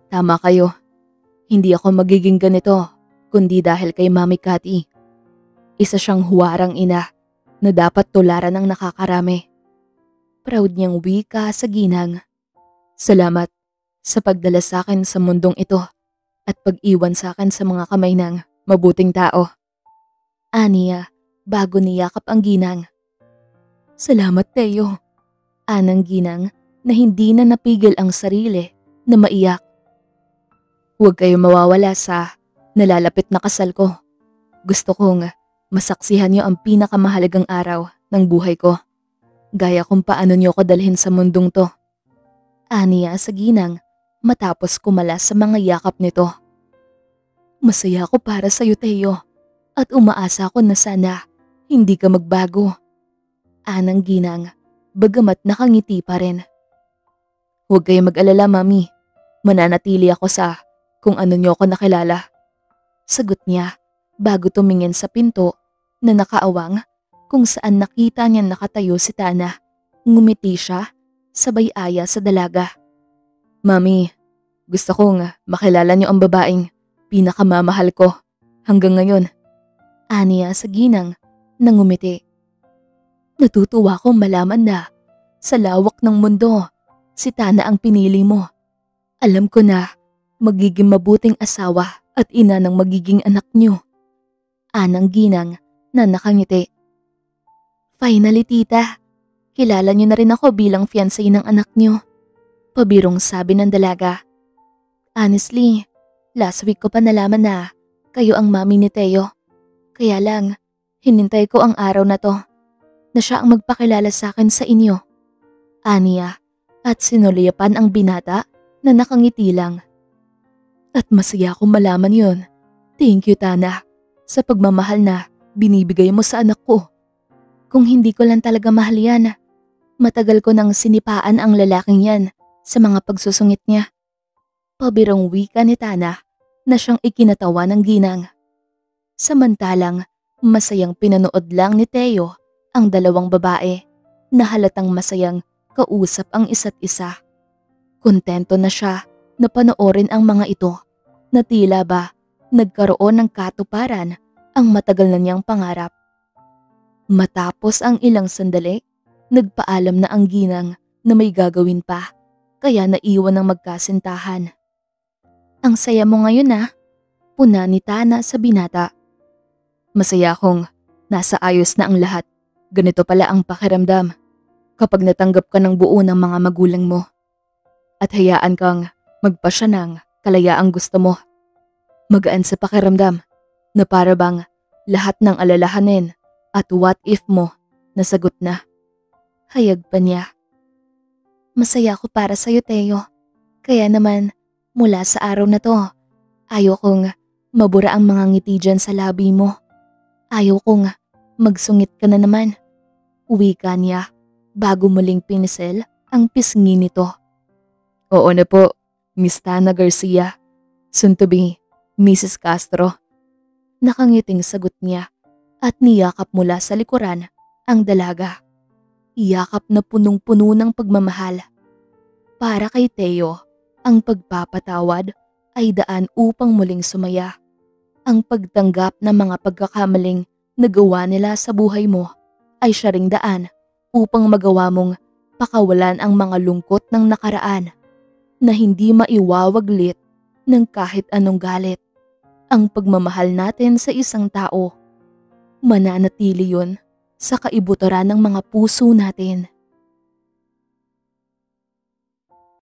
Tama kayo. Hindi ako magiging ganito kundi dahil kay Mami Kati. Isa siyang huwarang ina na dapat tularan ng nakakarami. Proud niyang wika sa ginang. Salamat sa pagdala sa akin sa mundong ito at pag-iwan sa akin sa mga kamay ng mabuting tao. Aniya bago niyakap ang ginang. Salamat Teo. Anang ginang na hindi na napigil ang sarili na maiyak. Huwag kayong mawawala sa nalalapit na kasal ko. Gusto kong masaksihan niyo ang pinakamahalagang araw ng buhay ko. Gaya kung paano niyo ko dalhin sa mundong to. Aniya sa ginang matapos kumalas sa mga yakap nito. Masaya ako para sa iyo Teo at umaasa ako na sana hindi ka magbago. Anang ginang bagamat nakangiti pa rin. Huwag kayong mag-alala mami, mananatili ako sa kung ano niyo ako nakilala. Sagot niya bago tumingin sa pinto na nakaawang kung saan nakita niya nakatayo si Tana. Ngumiti siya, sabay aya sa dalaga. Mami, gusto kong makilala niyo ang babaeng pinakamamahal ko hanggang ngayon. Aniya sa ginang na ngumiti. Natutuwa akong malaman na sa lawak ng mundo, si Tana ang pinili mo. Alam ko na magiging mabuting asawa at ina ng magiging anak niyo. Anang ginang na nakangiti. Finally tita, kilala niyo na rin ako bilang fiancé ng anak niyo. Pabirong sabi ng dalaga. Honestly, last week ko pa nalaman na kayo ang mami ni Teo. Kaya lang, hinintay ko ang araw na to na siya ang magpakilala sa akin sa inyo. Aniya at sinulipan ang binata na nakangiti lang. At masaya akong malaman yon. Thank you Tana sa pagmamahal na binibigay mo sa anak ko. Kung hindi ko lang talaga mahal yan, matagal ko nang sinipaan ang lalaking yan sa mga pagsusungit niya. Pabirong wika ni Tana na siyang ikinatawa ng ginang. Samantalang masayang pinanood lang ni Teo ang dalawang babae na halatang masayang kausap ang isa't isa. Kontento na siya na panoorin ang mga ito na tila ba nagkaroon ng katuparan ang matagal na niyang pangarap. Matapos ang ilang sandali, nagpaalam na ang ginang na may gagawin pa kaya naiwan ng magkasintahan. Ang saya mo ngayon puna ni Tana sa binata. Masaya akong nasa ayos na ang lahat. Ganito pala ang pakiramdam kapag natanggap ka ng buo ng mga magulang mo. At hayaan kang magpasya ng kalayaang gusto mo. Magaan sa pakiramdam na para bang lahat ng alalahanin at what if mo nasagot na. Hayag pa niya. Masaya ako para sa'yo, Teo. Kaya naman, mula sa araw na to, ayaw kong mabura ang mga ngiti dyan sa labi mo. Ayaw kong magsungit ka na naman. Uwi ka niya bago muling pinisel ang pisngi nito. Oo na po, Miss Tana Garcia. Soon to be, Mrs. Castro. Nakangiting sagot niya at niyakap mula sa likuran ang dalaga. Iyakap na punong-puno ng pagmamahal. Para kay Teo, ang pagpapatawad ay daan upang muling sumaya. Ang pagtanggap ng mga pagkakamaling nagawa nila sa buhay mo ay siya ring daan upang magawa mong pakawalan ang mga lungkot ng nakaraan na hindi maiwawaglit ng kahit anong galit. Ang pagmamahal natin sa isang tao, mananatili yun sa kaibuturan ng mga puso natin.